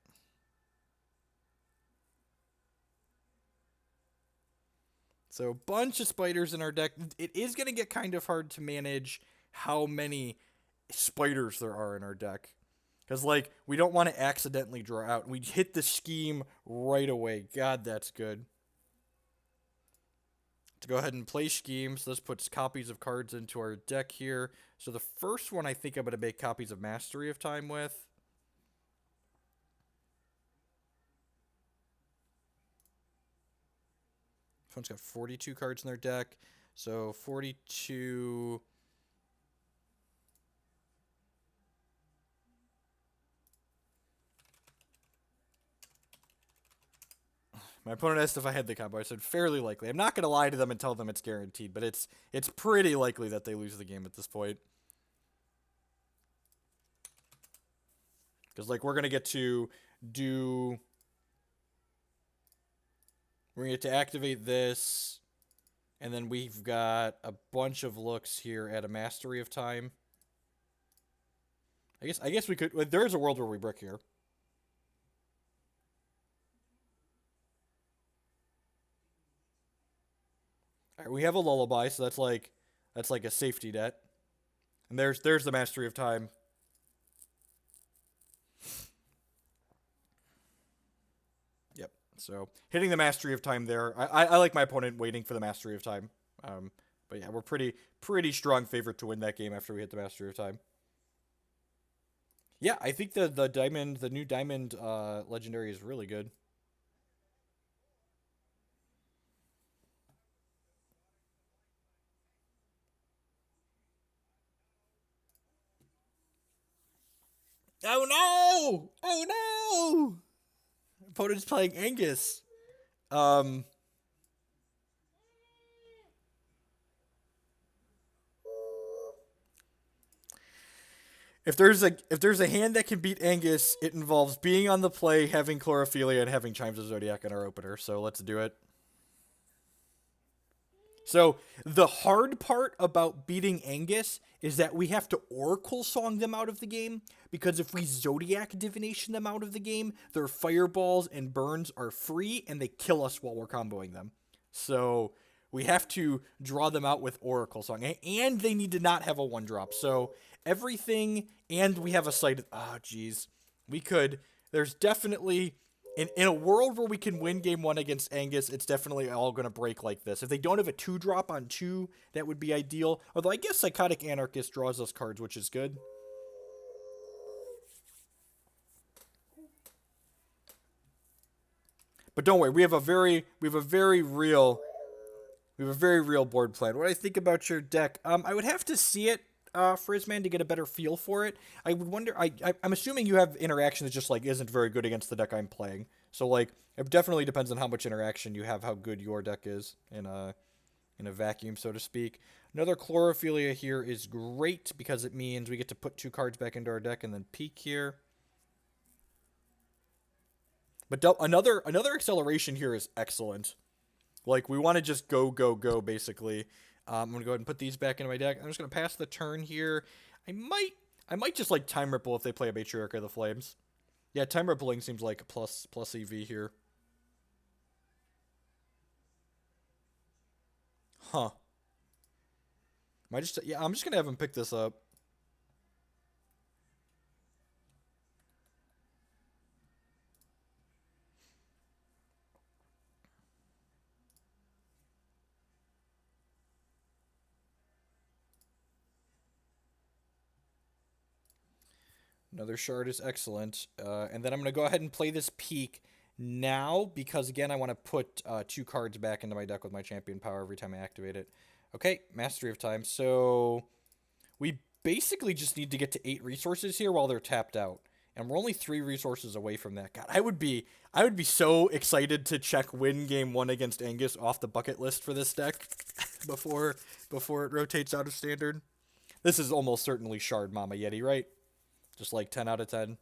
So, bunch of spiders in our deck. It is going to get kind of hard to manage how many spiders there are in our deck. Because, like, we don't want to accidentally draw out. We hit the scheme right away. God, that's good. To go ahead and play schemes, this puts copies of cards into our deck here. So the first one I think I'm going to make copies of Mastery of Time with. This one's got 42 cards in their deck. So 42. My opponent asked if I had the combo. I said fairly likely. I'm not going to lie to them and tell them it's guaranteed, but it's pretty likely that they lose the game at this point. Because, like, we're going to get to do... We're going to get to activate this, and then we've got a bunch of looks here at a Mastery of Time. I guess we could... Like, there is a world where we brick here. Alright, we have a Lullaby, so that's like a safety net. And there's the Mastery of Time. Yep. So hitting the Mastery of Time there. I like my opponent waiting for the Mastery of Time. But yeah, we're pretty strong favorite to win that game after we hit the Mastery of Time. Yeah, I think the new diamond legendary is really good. Oh no! Oh no! opponent's playing Angus. Um, if there's a hand that can beat Angus, it involves being on the play, having Chlorophyllia, and having Chimes of Zodiac in our opener. So let's do it. So the hard part about beating Angus is that we have to Oracle Song them out of the game, because if we Zodiac Divination them out of the game, their fireballs and burns are free and they kill us while we're comboing them. So we have to draw them out with Oracle Song, and they need to not have a 1-drop. So everything, and we have a sight. Oh, geez. We could. There's definitely. In a world where we can win game 1 against Angus, it's definitely all going to break like this. If they don't have a 2-drop on 2, that would be ideal. Although I guess Psychotic Anarchist draws us cards, which is good. But don't worry, we have a very real board plan. What I think about your deck, I would have to see it, Frizzman, to get a better feel for it. I would wonder. I'm assuming you have interaction that just like isn't very good against the deck I'm playing. So like it definitely depends on how much interaction you have, how good your deck is in a vacuum, so to speak. Another Chlorophyllia here is great because it means we get to put 2 cards back into our deck and then peek here. But another acceleration here is excellent. Like, we want to just go, basically. I'm going to go ahead and put these back into my deck. I'm just going to pass the turn here. I might just, like, Time Ripple if they play a Matriarch of the Flames. Yeah, Time Rippling seems like a plus EV here. Huh. I'm just going to have him pick this up. Another shard is excellent. And then I'm going to go ahead and play this peak now because, again, I want to put 2 cards back into my deck with my champion power every time I activate it. Okay, Mastery of Time. So we basically just need to get to 8 resources here while they're tapped out. And we're only 3 resources away from that. God, I would be so excited to check win game 1 against Angus off the bucket list for this deck before it rotates out of standard. This is almost certainly Shard Mama Yeti, right? Just like 10 out of 10.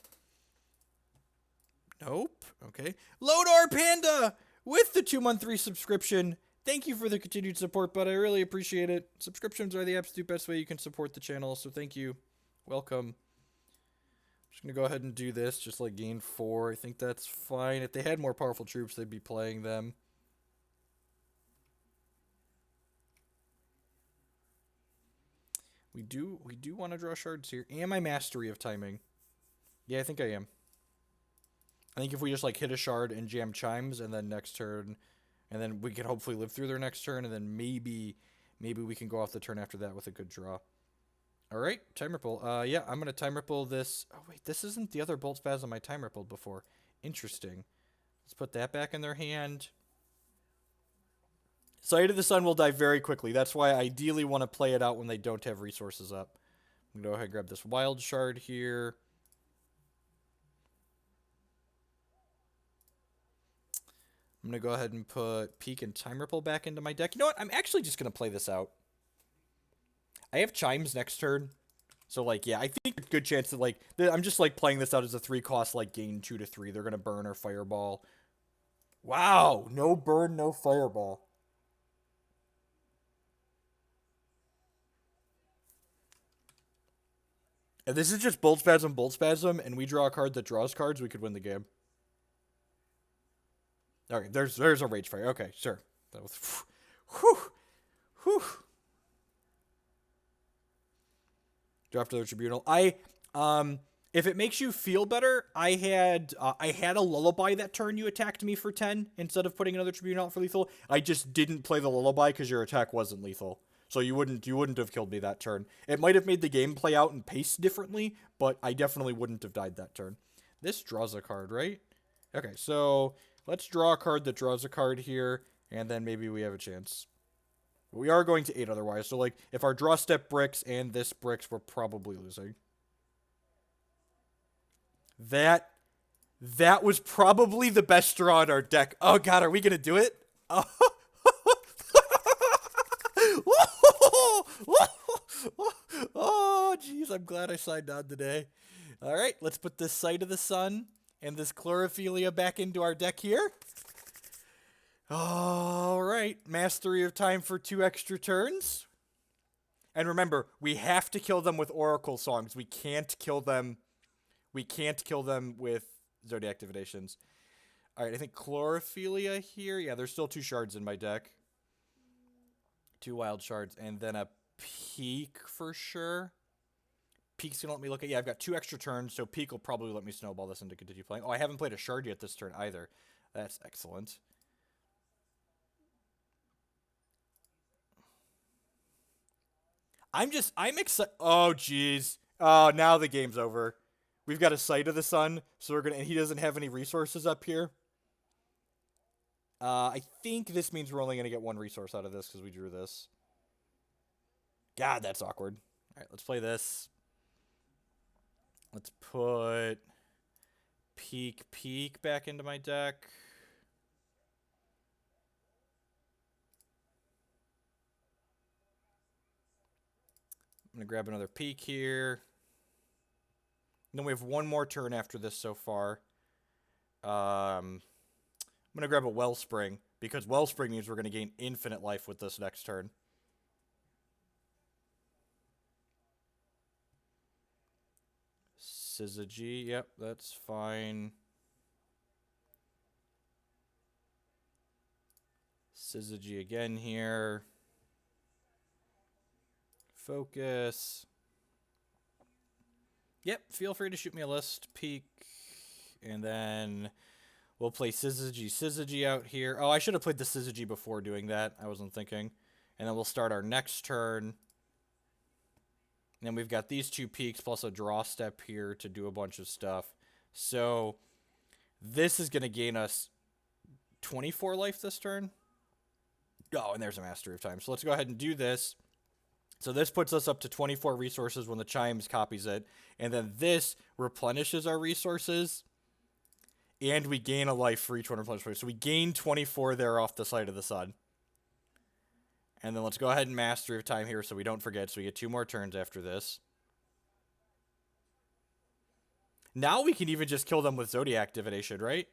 Nope. Okay. Lodar Panda with the 2-month subscription. Thank you for the continued support, bud. I really appreciate it. Subscriptions are the absolute best way you can support the channel, so thank you. Welcome. I'm just going to go ahead and do this, just like gain 4. I think that's fine. If they had more powerful troops, they'd be playing them. We do want to draw shards here. Am I Mastery of Timing? Yeah, I think I am. I think if we just like hit a shard and jam Chimes, and then next turn, and then we can hopefully live through their next turn, and then maybe we can go off the turn after that with a good draw. All right, Time Ripple. Yeah, I'm gonna Time Ripple this. Oh wait, this isn't the other Bolt Spasm I Time Rippled before. Interesting. Let's put that back in their hand. Sight of the Sun will die very quickly. That's why I ideally want to play it out when they don't have resources up. I'm going to go ahead and grab this Wild Shard here. I'm going to go ahead and put Peak and Time Ripple back into my deck. You know what? I'm actually just going to play this out. I have Chimes next turn. So, like, yeah, I think there's a good chance that, like, I'm just, like, playing this out as a 3-cost, like, gain 2 to 3. They're going to burn or Fireball. Wow. No burn, no Fireball. If this is just Bolt Spasm, and we draw a card that draws cards, we could win the game. Okay, there's a Rage Fire. Okay, sure. That was, whew. Draft to the Tribunal. If it makes you feel better, I had a Lullaby that turn you attacked me for 10 instead of putting another Tribunal out for lethal. I just didn't play the Lullaby because your attack wasn't lethal. So you wouldn't have killed me that turn. It might have made the game play out and pace differently, but I definitely wouldn't have died that turn. This draws a card, right? Okay, so let's draw a card that draws a card here, and then maybe we have a chance. But we are going to 8 otherwise, so like if our draw step bricks and this bricks, we're probably losing. That That was probably the best draw in our deck. Oh god, are we gonna do it? Oh, oh jeez, I'm glad I signed on today. Alright, let's put this Sight of the Sun and this Chlorophyllia back into our deck here. Alright, Mastery of Time for 2 extra turns. And remember, we have to kill them with Oracle Songs. We can't kill them with Zodiac Divinations. Alright, I think Chlorophyllia here. Yeah, there's still 2 shards in my deck. 2 wild shards, and then a Peak for sure. Peak's gonna let me look at... Yeah, I've got 2 extra turns, so Peak will probably let me snowball this and to continue playing. Oh, I haven't played a shard yet this turn either. That's excellent. I'm excited. Oh, jeez. Oh, now the game's over. We've got a Sight of the Sun, so we're gonna... And he doesn't have any resources up here. I think this means we're only gonna get 1 resource out of this because we drew this. God, that's awkward. Alright, let's play this. Let's put Peak back into my deck. I'm going to grab another Peak here. And then we have 1 more turn after this so far. I'm going to grab a Wellspring, because Wellspring means we're going to gain infinite life with this next turn. Syzygy, yep, that's fine. Syzygy again here. Focus. Yep, feel free to shoot me a list. Peak. And then we'll play Syzygy out here. Oh, I should have played the Syzygy before doing that. I wasn't thinking. And then we'll start our next turn. And then we've got these 2 Peaks plus a draw step here to do a bunch of stuff. So this is going to gain us 24 life this turn. Oh, and there's a Mastery of Time. So let's go ahead and do this. So this puts us up to 24 resources when the Chimes copies it. And then this replenishes our resources. And we gain a life for each one replenished. So we gain 24 there off the Sight of the Sun. And then let's go ahead and Mastery of Time here so we don't forget. So we get 2 more turns after this. Now we can even just kill them with Zodiac Divination, right?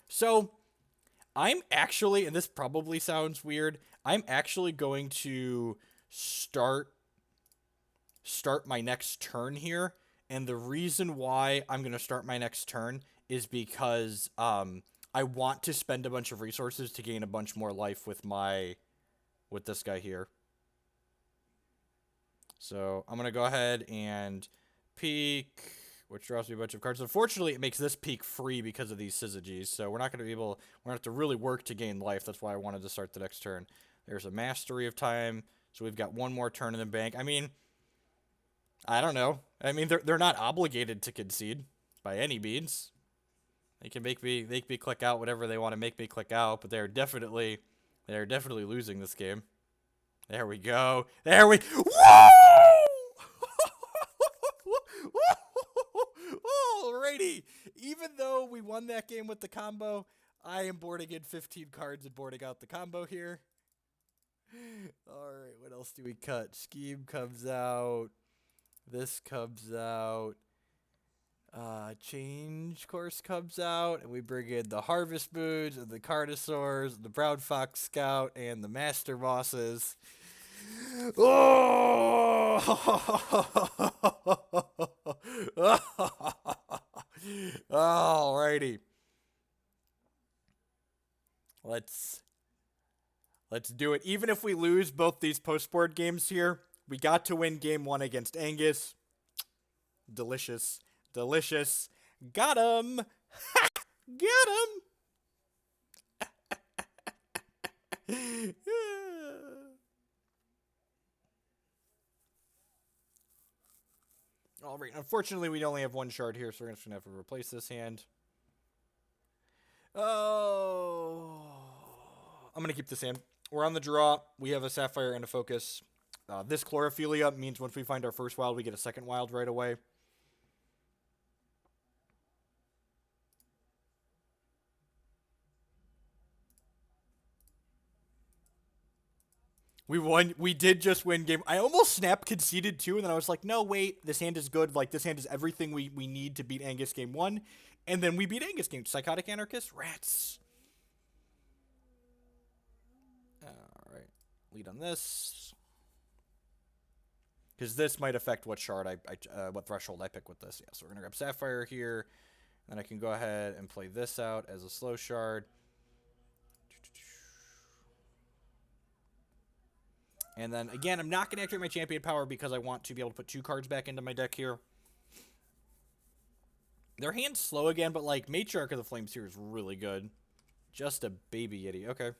So I'm actually, and this probably sounds weird, I'm actually going to start my next turn here. And the reason why I'm going to start my next turn is because I want to spend a bunch of resources to gain a bunch more life with this guy here. So I'm going to go ahead and Peak, which draws me a bunch of cards. Unfortunately, it makes this Peak free because of these Syzygies. So we're not going to be able, we're going to have to really work to gain life. That's why I wanted to start the next turn. There's a Mastery of Time. So we've got 1 more turn in the bank. I mean, I don't know. I mean, they're not obligated to concede by any means. They can make me click out whatever they want to make me click out, but they're definitely losing this game. There we go. There we... Whoa! Alrighty. Even though we won that game with the combo, I am boarding in 15 cards and boarding out the combo here. Alright, what else do we cut? Scheme comes out. This comes out. Change course comes out, and we bring in the Harvest Moons and the Carnasaurus, and the Brown Fox Scout, and the Master Bosses. Oh! Alrighty. Let's do it. Even if we lose both these post-board games here, we got to win game 1 against Angus. Delicious. Delicious. Got him. Got him. Alright, unfortunately we only have 1 shard here, so we're just going to have to replace this hand. Oh. I'm going to keep this hand. We're on the draw. We have a Sapphire and a Focus. This Chlorophyllia means once we find our first wild, we get a second wild right away. We won. We did just win game. I almost snap conceded too, and then I was like, no, wait, this hand is good. Like, this hand is everything we need to beat Angus game 1. And then we beat Angus game. Psychotic Anarchist? Rats. Alright. Lead on this. Because this might affect what shard what threshold I pick with this. Yeah, so we're going to grab Sapphire here. Then I can go ahead and play this out as a slow shard. And then, again, I'm not going to activate my champion power because I want to be able to put 2 cards back into my deck here. Their hand's slow again, but, like, Matriarch of the Flames here is really good. Just a baby Yeti. Okay.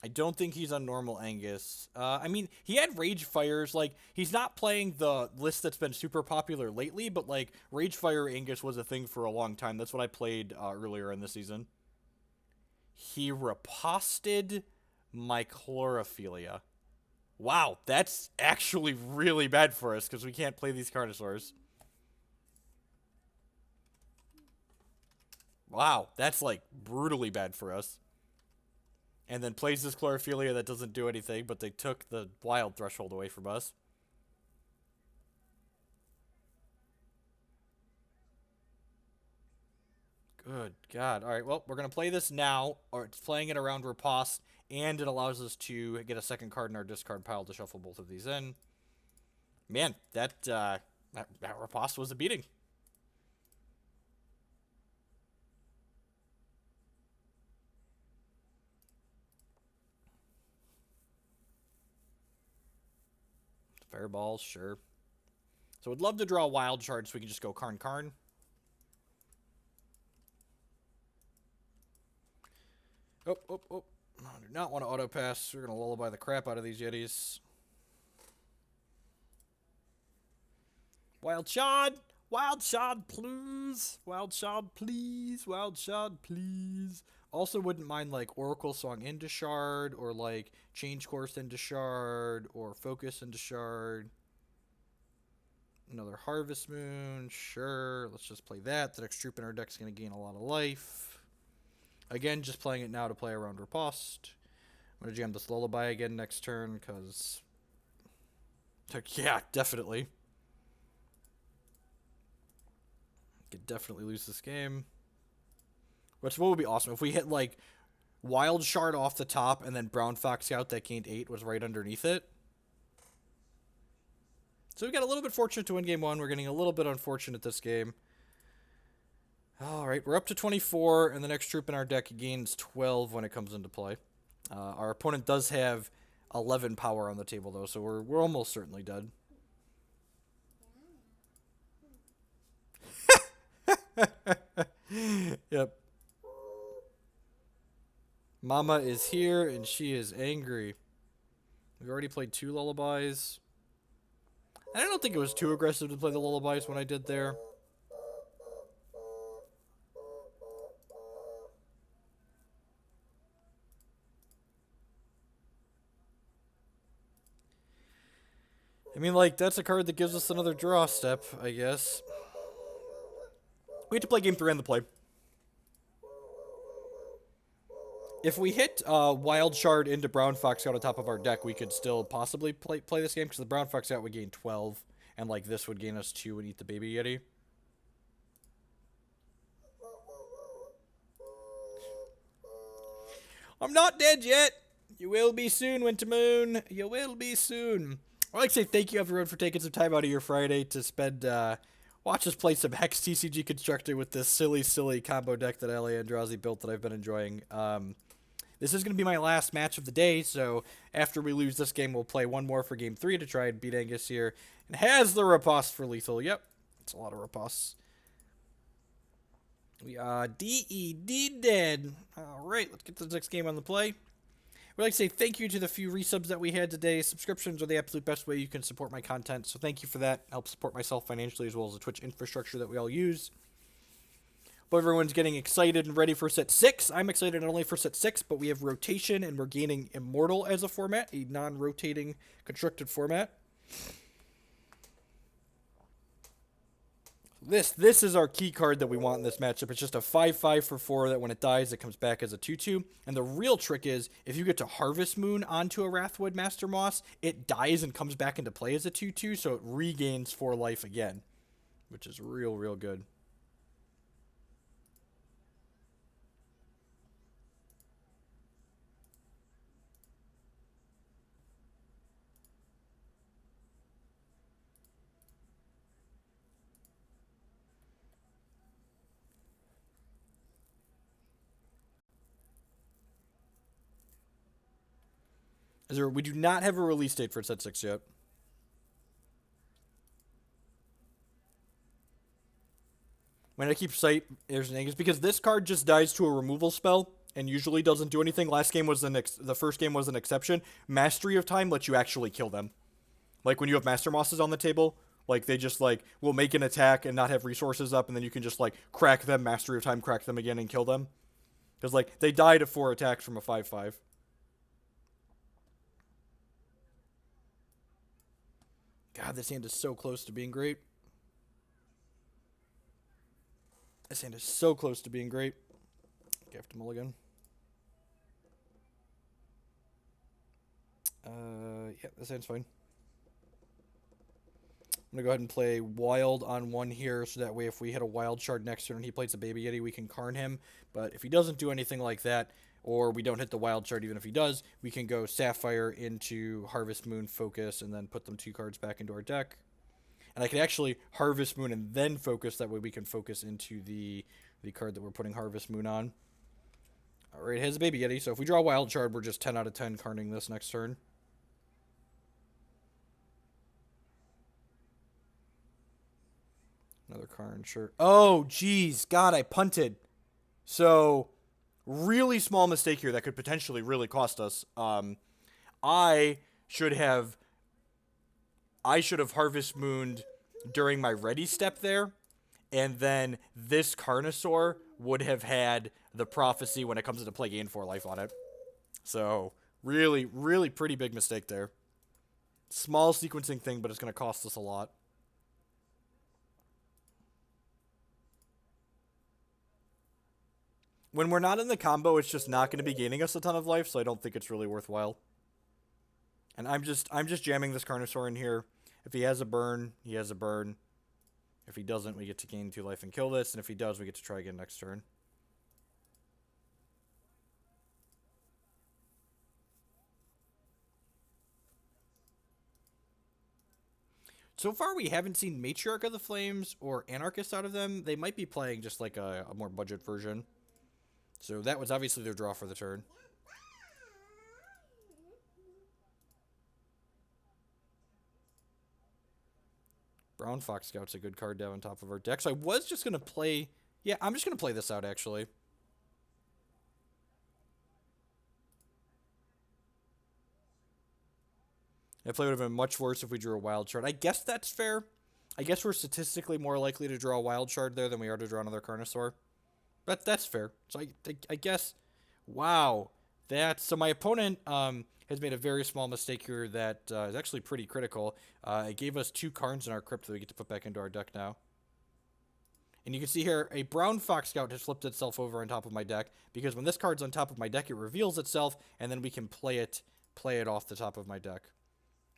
I don't think he's on normal Angus. I mean, he had Rage Fires. Like, he's not playing the list that's been super popular lately, but, like, Rage Fire Angus was a thing for a long time. That's what I played earlier in the season. He riposted my Chlorophyllia. Wow, that's actually really bad for us because we can't play these Carnasaurus. Wow, that's like brutally bad for us. And then plays this Chlorophyllia that doesn't do anything, but they took the wild threshold away from us. Good God. All right, well, we're going to play this now, or it's playing it around riposte, and it allows us to get a second card in our discard pile to shuffle both of these in. Man, that riposte was a beating. Fireballs, sure. So I'd love to draw a wild shard so we can just go Karn. Oh. I do not want to auto pass. We're going to lullaby the crap out of these Yetis. Wild shard! Wild shard, please! Wild shard, please! Wild shard, please! Also wouldn't mind, like, Oracle Song into shard, or, like, Change Course into shard, or Focus into shard. Another Harvest Moon, sure. Let's just play that. The next troop in our deck's going to gain a lot of life. Again, just playing it now to play around riposte. I'm going to jam this Lullaby again next turn, because... yeah, definitely. Could definitely lose this game. Which what would be awesome if we hit, like, Wild Shard off the top, and then Brown Fox Scout that gained 8 was right underneath it. So we got a little bit fortunate to win game 1. We're getting a little bit unfortunate this game. Alright, we're up to 24, and the next troop in our deck gains 12 when it comes into play. Our opponent does have 11 power on the table, though, so we're almost certainly dead. Yep. Mama is here, and she is angry. We've already played 2 lullabies. And I don't think it was too aggressive to play the lullabies when I did there. I mean, like, that's a card that gives us another draw step, I guess. We have to play game 3 on the play. If we hit Wild Shard into Brown Fox Scout on top of our deck, we could still possibly play this game, because the Brown Fox Scout would gain 12, and, like, this would gain us 2 and eat the baby Yeti. I'm not dead yet! You will be soon, Winter Moon. You will be soon. I'd like to say thank you, everyone, for taking some time out of your Friday to spend, watch us play some Hex TCG Constructor with this silly combo deck that Ellie Andrazi built that I've been enjoying. This is going to be my last match of the day, so after we lose this game, we'll play one more for game 3 to try and beat Angus here. And has the riposte for lethal. Yep, it's a lot of ripostes. We are DED dead. Alright, let's get the next game on the play. We'd like to say thank you to the few resubs that we had today. Subscriptions are the absolute best way you can support my content, so thank you for that. Help support myself financially as well as the Twitch infrastructure that we all use. But everyone's getting excited and ready for set 6. I'm excited not only for set 6, but we have rotation, and we're gaining Immortal as a format, a non-rotating constructed format. This is our key card that we want in this matchup. It's just a 5/5 for 4 that when it dies, it comes back as a 2/2. And the real trick is, if you get to Harvest Moon onto a Wrathwood Master Moss, it dies and comes back into play as a 2/2, so it regains 4 life again, which is real, real good. We do not have a release date for set 6 yet. When I keep sight, there's an angle because this card just dies to a removal spell and usually doesn't do anything. Last game was the first game was an exception. Mastery of Time lets you actually kill them. Like when you have Master Mosses on the table, like they just like will make an attack and not have resources up, and then you can just like crack them, Mastery of Time, crack them again and kill them. Because like they die to 4 attacks from a 5/5. God, this hand is so close to being great. This hand is so close to being great. Gift mulligan. Yeah, this hand's fine. I'm going to go ahead and play Wild on 1 here, so that way if we hit a Wild Shard next turn and he plays a Baby Yeti, we can Karn him. But if he doesn't do anything like that, or we don't hit the Wild Shard even if he does, we can go Sapphire into Harvest Moon Focus and then put them 2 cards back into our deck. And I can actually Harvest Moon and then Focus, that way we can focus into the card that we're putting Harvest Moon on. Alright, it has a Baby Yeti, so if we draw a Wild Shard, we're just 10 out of 10 Karning this next turn. Another Karn, sure. Oh, jeez. God, I punted. So, really small mistake here that could potentially really cost us. I should have Harvest Mooned during my ready step there, and then this Carnasaur would have had the Prophecy when it comes into play, gain 4 life on it. So, really, really pretty big mistake there. Small sequencing thing, but it's going to cost us a lot. When we're not in the combo, it's just not going to be gaining us a ton of life, so I don't think it's really worthwhile. And I'm just jamming this Carnasaur in here. If he has a burn, he has a burn. If he doesn't, we get to gain 2 life and kill this, and if he does, we get to try again next turn. So far, we haven't seen Matriarch of the Flames or Anarchist out of them. They might be playing just like a more budget version. So that was obviously their draw for the turn. Brown Fox Scout's a good card down on top of our deck. So I was just going to play... Yeah, I'm just going to play this out, actually. That play would have been much worse if we drew a Wild Shard. I guess that's fair. I guess we're statistically more likely to draw a Wild Shard there than we are to draw another Carnasaur. But that's fair. So I guess... Wow. So my opponent has made a very small mistake here that is actually pretty critical. It gave us 2 Karns in our crypt that we get to put back into our deck now. And you can see here, a Brown Fox Scout has flipped itself over on top of my deck, because when this card's on top of my deck, it reveals itself, and then we can play it off the top of my deck.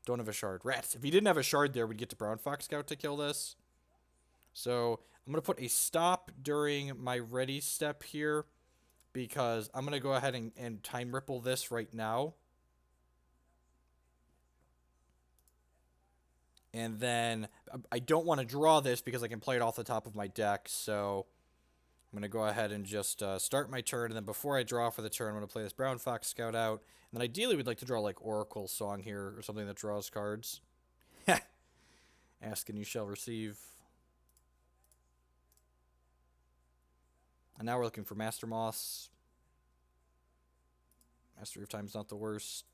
Don't have a Shard. Rats. If he didn't have a Shard there, we'd get to Brown Fox Scout to kill this. So I'm going to put a stop during my ready step here, because I'm going to go ahead and time ripple this right now. And then I don't want to draw this because I can play it off the top of my deck, so I'm going to go ahead and just start my turn, and then before I draw for the turn, I'm going to play this Brown Fox Scout out. And then ideally we'd like to draw like Oracle Song here, or something that draws cards. Ask and you shall receive. And now we're looking for Master Moss. Mastery of Time's not the worst.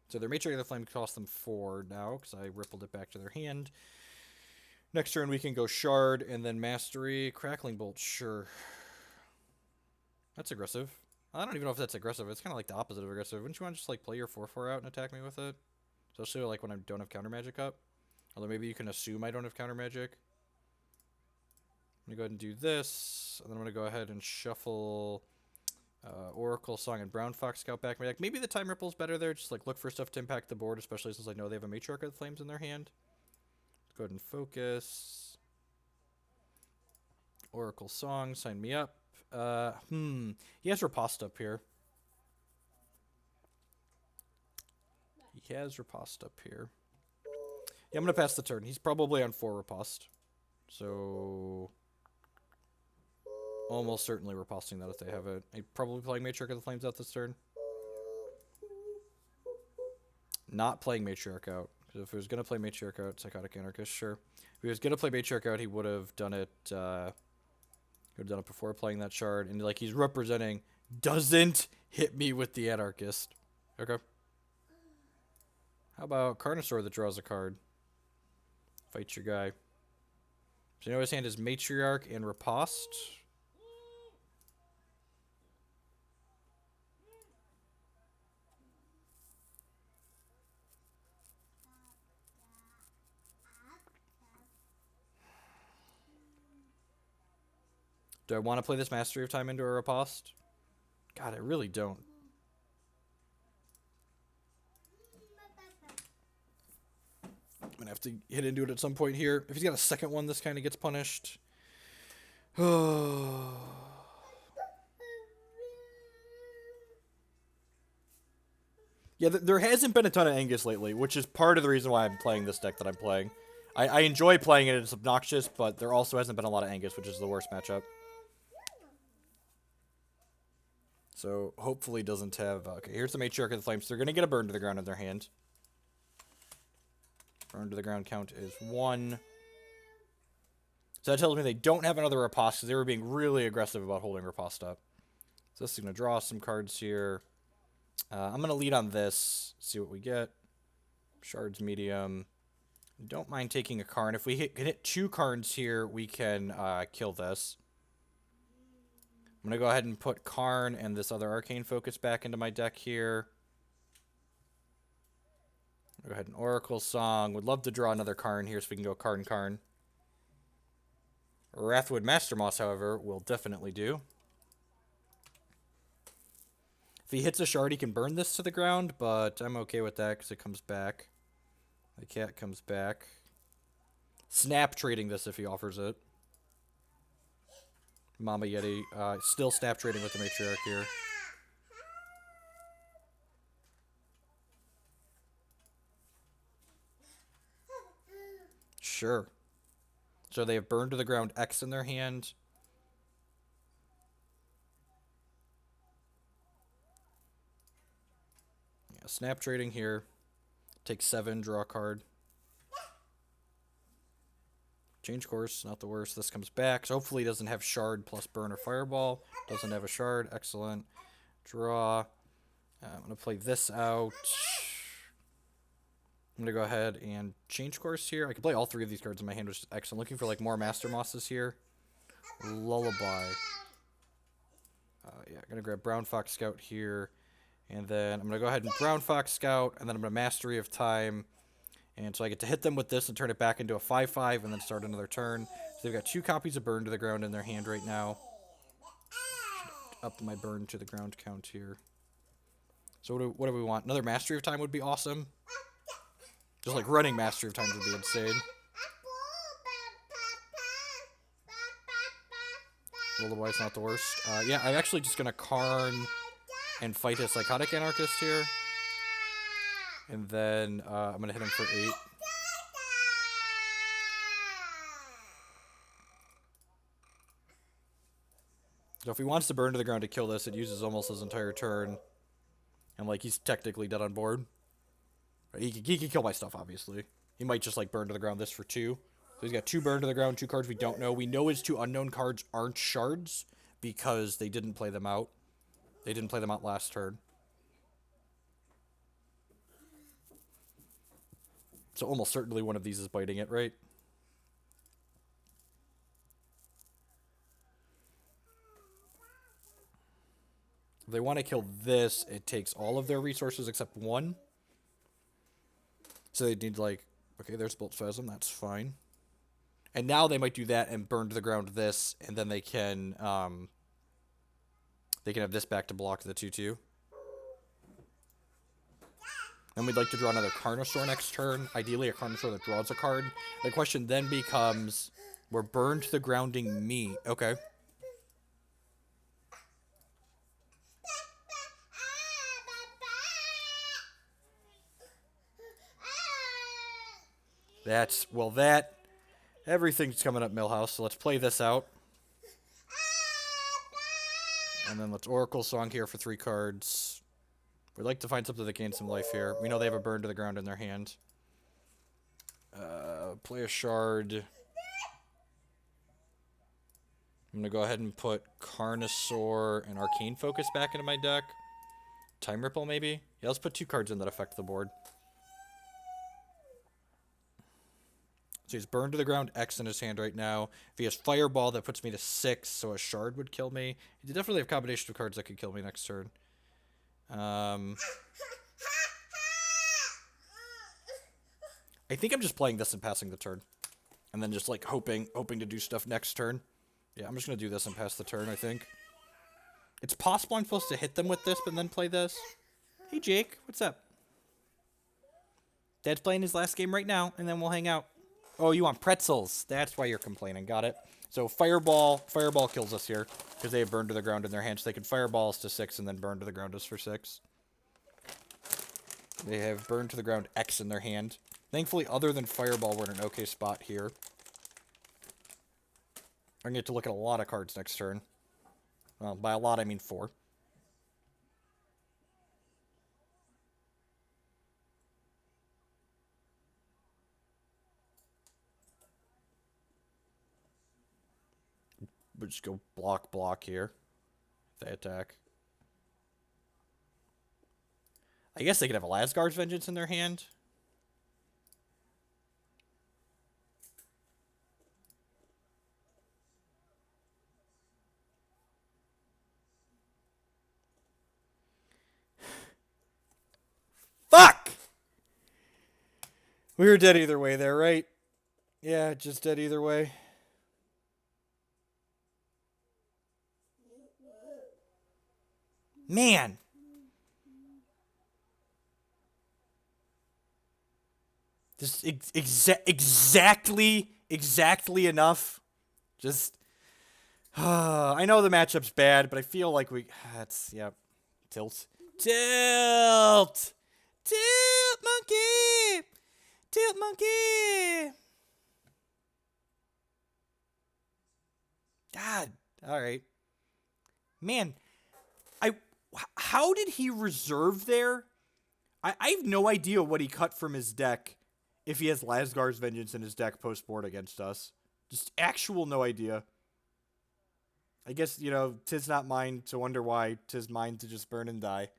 So their Matriarch of the Flame cost them 4 now, because I rippled it back to their hand. Next turn we can go Shard, and then Mastery. Crackling Bolt, sure. That's aggressive. I don't even know if that's aggressive. It's kind of like the opposite of aggressive. Wouldn't you want to just like play your 4/4 out and attack me with it? Especially like when I don't have counter magic up. Although maybe you can assume I don't have counter magic. I'm going to go ahead and do this, and then I'm going to go ahead and shuffle Oracle Song and Brown Fox Scout back in my deck. Maybe the Time Ripple's better there, just like look for stuff to impact the board, especially since I know they have a Matriarch of the Flames in their hand. Let's go ahead and focus. Oracle Song, sign me up. He has Riposte up here. He has Riposte up here. Yeah, I'm going to pass the turn. He's probably on 4 Riposte. So almost certainly riposting that if they have it. He's probably playing Matriarch of the Flames out this turn. Not playing Matriarch out. Because if he was going to play Matriarch out, Psychotic Anarchist, sure. If he was going to play Matriarch out, he would have done it. He would have done it before playing that shard. And like he's representing, doesn't hit me with the Anarchist. Okay. How about Carnasaurus that draws a card? Fight your guy. So you know his hand is Matriarch and Riposte. Do I want to play this Mastery of Time into a Riposte? God, I really don't. I'm going to have to hit into it at some point here. If he's got a second one, this kind of gets punished. Yeah, there hasn't been a ton of Angus lately, which is part of the reason why I'm playing this deck that I'm playing. I enjoy playing it, it's obnoxious, but there also hasn't been a lot of Angus, which is the worst matchup. So, hopefully doesn't have... okay, here's the Matriarch of the Flames. They're going to get a Burn to the Ground in their hand. Burn to the Ground count is 1. So that tells me they don't have another Riposte, because they were being really aggressive about holding Riposte up. So this is going to draw some cards here. I'm going to lead on this, see what we get. Shard's medium. Don't mind taking a Karn. If we can hit 2 Karns here, we can kill this. I'm going to go ahead and put Karn and this other Arcane Focus back into my deck here. Go ahead and Oracle Song. Would love to draw another Karn here so we can go Karn. Wrathwood Master Moss, however, will definitely do. If he hits a shard, he can burn this to the ground, but I'm okay with that because it comes back. The cat comes back. Snap trading this if he offers it. Mama Yeti. Still snap trading with the Matriarch here. Sure. So they have Burn to the Ground X in their hand. Yeah, snap trading here. Take 7, draw a card. Change course, not the worst. This comes back. So hopefully he doesn't have Shard plus Burn or Fireball. Doesn't have a Shard. Excellent. Draw. I'm going to play this out. I'm going to go ahead and change course here. I can play all 3 of these cards in my hand, which is excellent. Looking for like more Master Mosses here. Lullaby. Yeah, I'm going to grab Brown Fox Scout here. And then I'm going to go ahead and Brown Fox Scout. And then I'm going to Mastery of Time. And so I get to hit them with this and turn it back into a 5/5 and then start another turn. So they've got 2 copies of Burn to the Ground in their hand right now. Up my Burn to the Ground count here. So what do we want? Another Mastery of Time would be awesome. Just like running Mastery of Time would be insane. Otherwise, not the worst. Yeah, I'm actually just going to Karn and fight his Psychotic Anarchist here. And then I'm going to hit him for 8. So if he wants to Burn to the Ground to kill this, it uses almost his entire turn. And like he's technically dead on board. He can kill my stuff, obviously. He might just like Burn to the Ground this for 2. So he's got 2 Burn to the Ground, 2 cards we don't know. We know his 2 unknown cards aren't shards because they didn't play them out. They didn't play them out last turn. So almost certainly one of these is biting it, right? If they want to kill this, it takes all of their resources except 1. So they need like, okay, there's Bolt Phasm, that's fine. And now they might do that and burn to the ground this, and then they can have this back to block the 2/2. And we'd like to draw another Carnasaur next turn. Ideally, a Carnasaur that draws a card. The question then becomes, we're burned to the grounding me. Okay. Everything's coming up Millhouse, so let's play this out. And then let's Oracle Song here for 3 cards. We'd like to find something that gains some life here. We know they have a burn to the ground in their hand. Play a Shard. I'm going to go ahead and put Carnasaur and Arcane Focus back into my deck. Time Ripple, maybe? Yeah, let's put 2 cards in that affect the board. So he's burned to the ground X in his hand right now. If he has Fireball, that puts me to 6, so a Shard would kill me. He definitely have a combination of cards that could kill me next turn. I think I'm just playing this and passing the turn. And then just, like, hoping to do stuff next turn. Yeah, I'm just going to do this and pass the turn, I think. It's possible I'm supposed to hit them with this, but then play this. Hey, Jake, what's up? Dad's playing his last game right now, and then we'll hang out. Oh, you want pretzels. That's why you're complaining. Got it. So Fireball kills us here, because they have burned to the ground in their hands. They can Fireball us to 6 and then burn to the ground us for 6. They have burned to the ground X in their hand. Thankfully, other than Fireball, we're in an okay spot here. I'm going to get to look at a lot of cards next turn. Well, by a lot, I mean 4. We'll just go block here. If they attack. I guess they could have a Lasgar's Vengeance in their hand. Fuck! We were dead either way there, right? Yeah, just dead either way. Man. Just exactly enough. Just... I know the matchup's bad, but I feel like we... That's... Yep. Tilt. Tilt! Tilt, monkey! Tilt, monkey! God. Alright. Man. How did he reserve there? I have no idea what he cut from his deck if he has Lasgar's Vengeance in his deck post-board against us. Just actual no idea. I guess, you know, 'tis not mine to wonder why. 'Tis mine to just burn and die.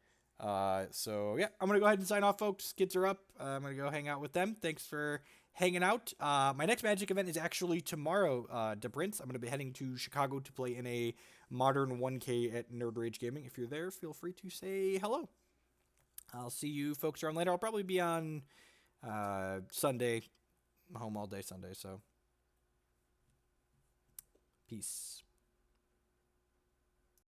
So, yeah, I'm going to go ahead and sign off, folks. Kids are up. I'm going to go hang out with them. Thanks for hanging out. My next Magic event is actually tomorrow, Prince. I'm going to be heading to Chicago to play in a Modern 1K at Nerd Rage Gaming. If you're there, feel free to say hello. I'll see you folks around later. I'll probably be on Sunday. I'm home all day Sunday, so peace.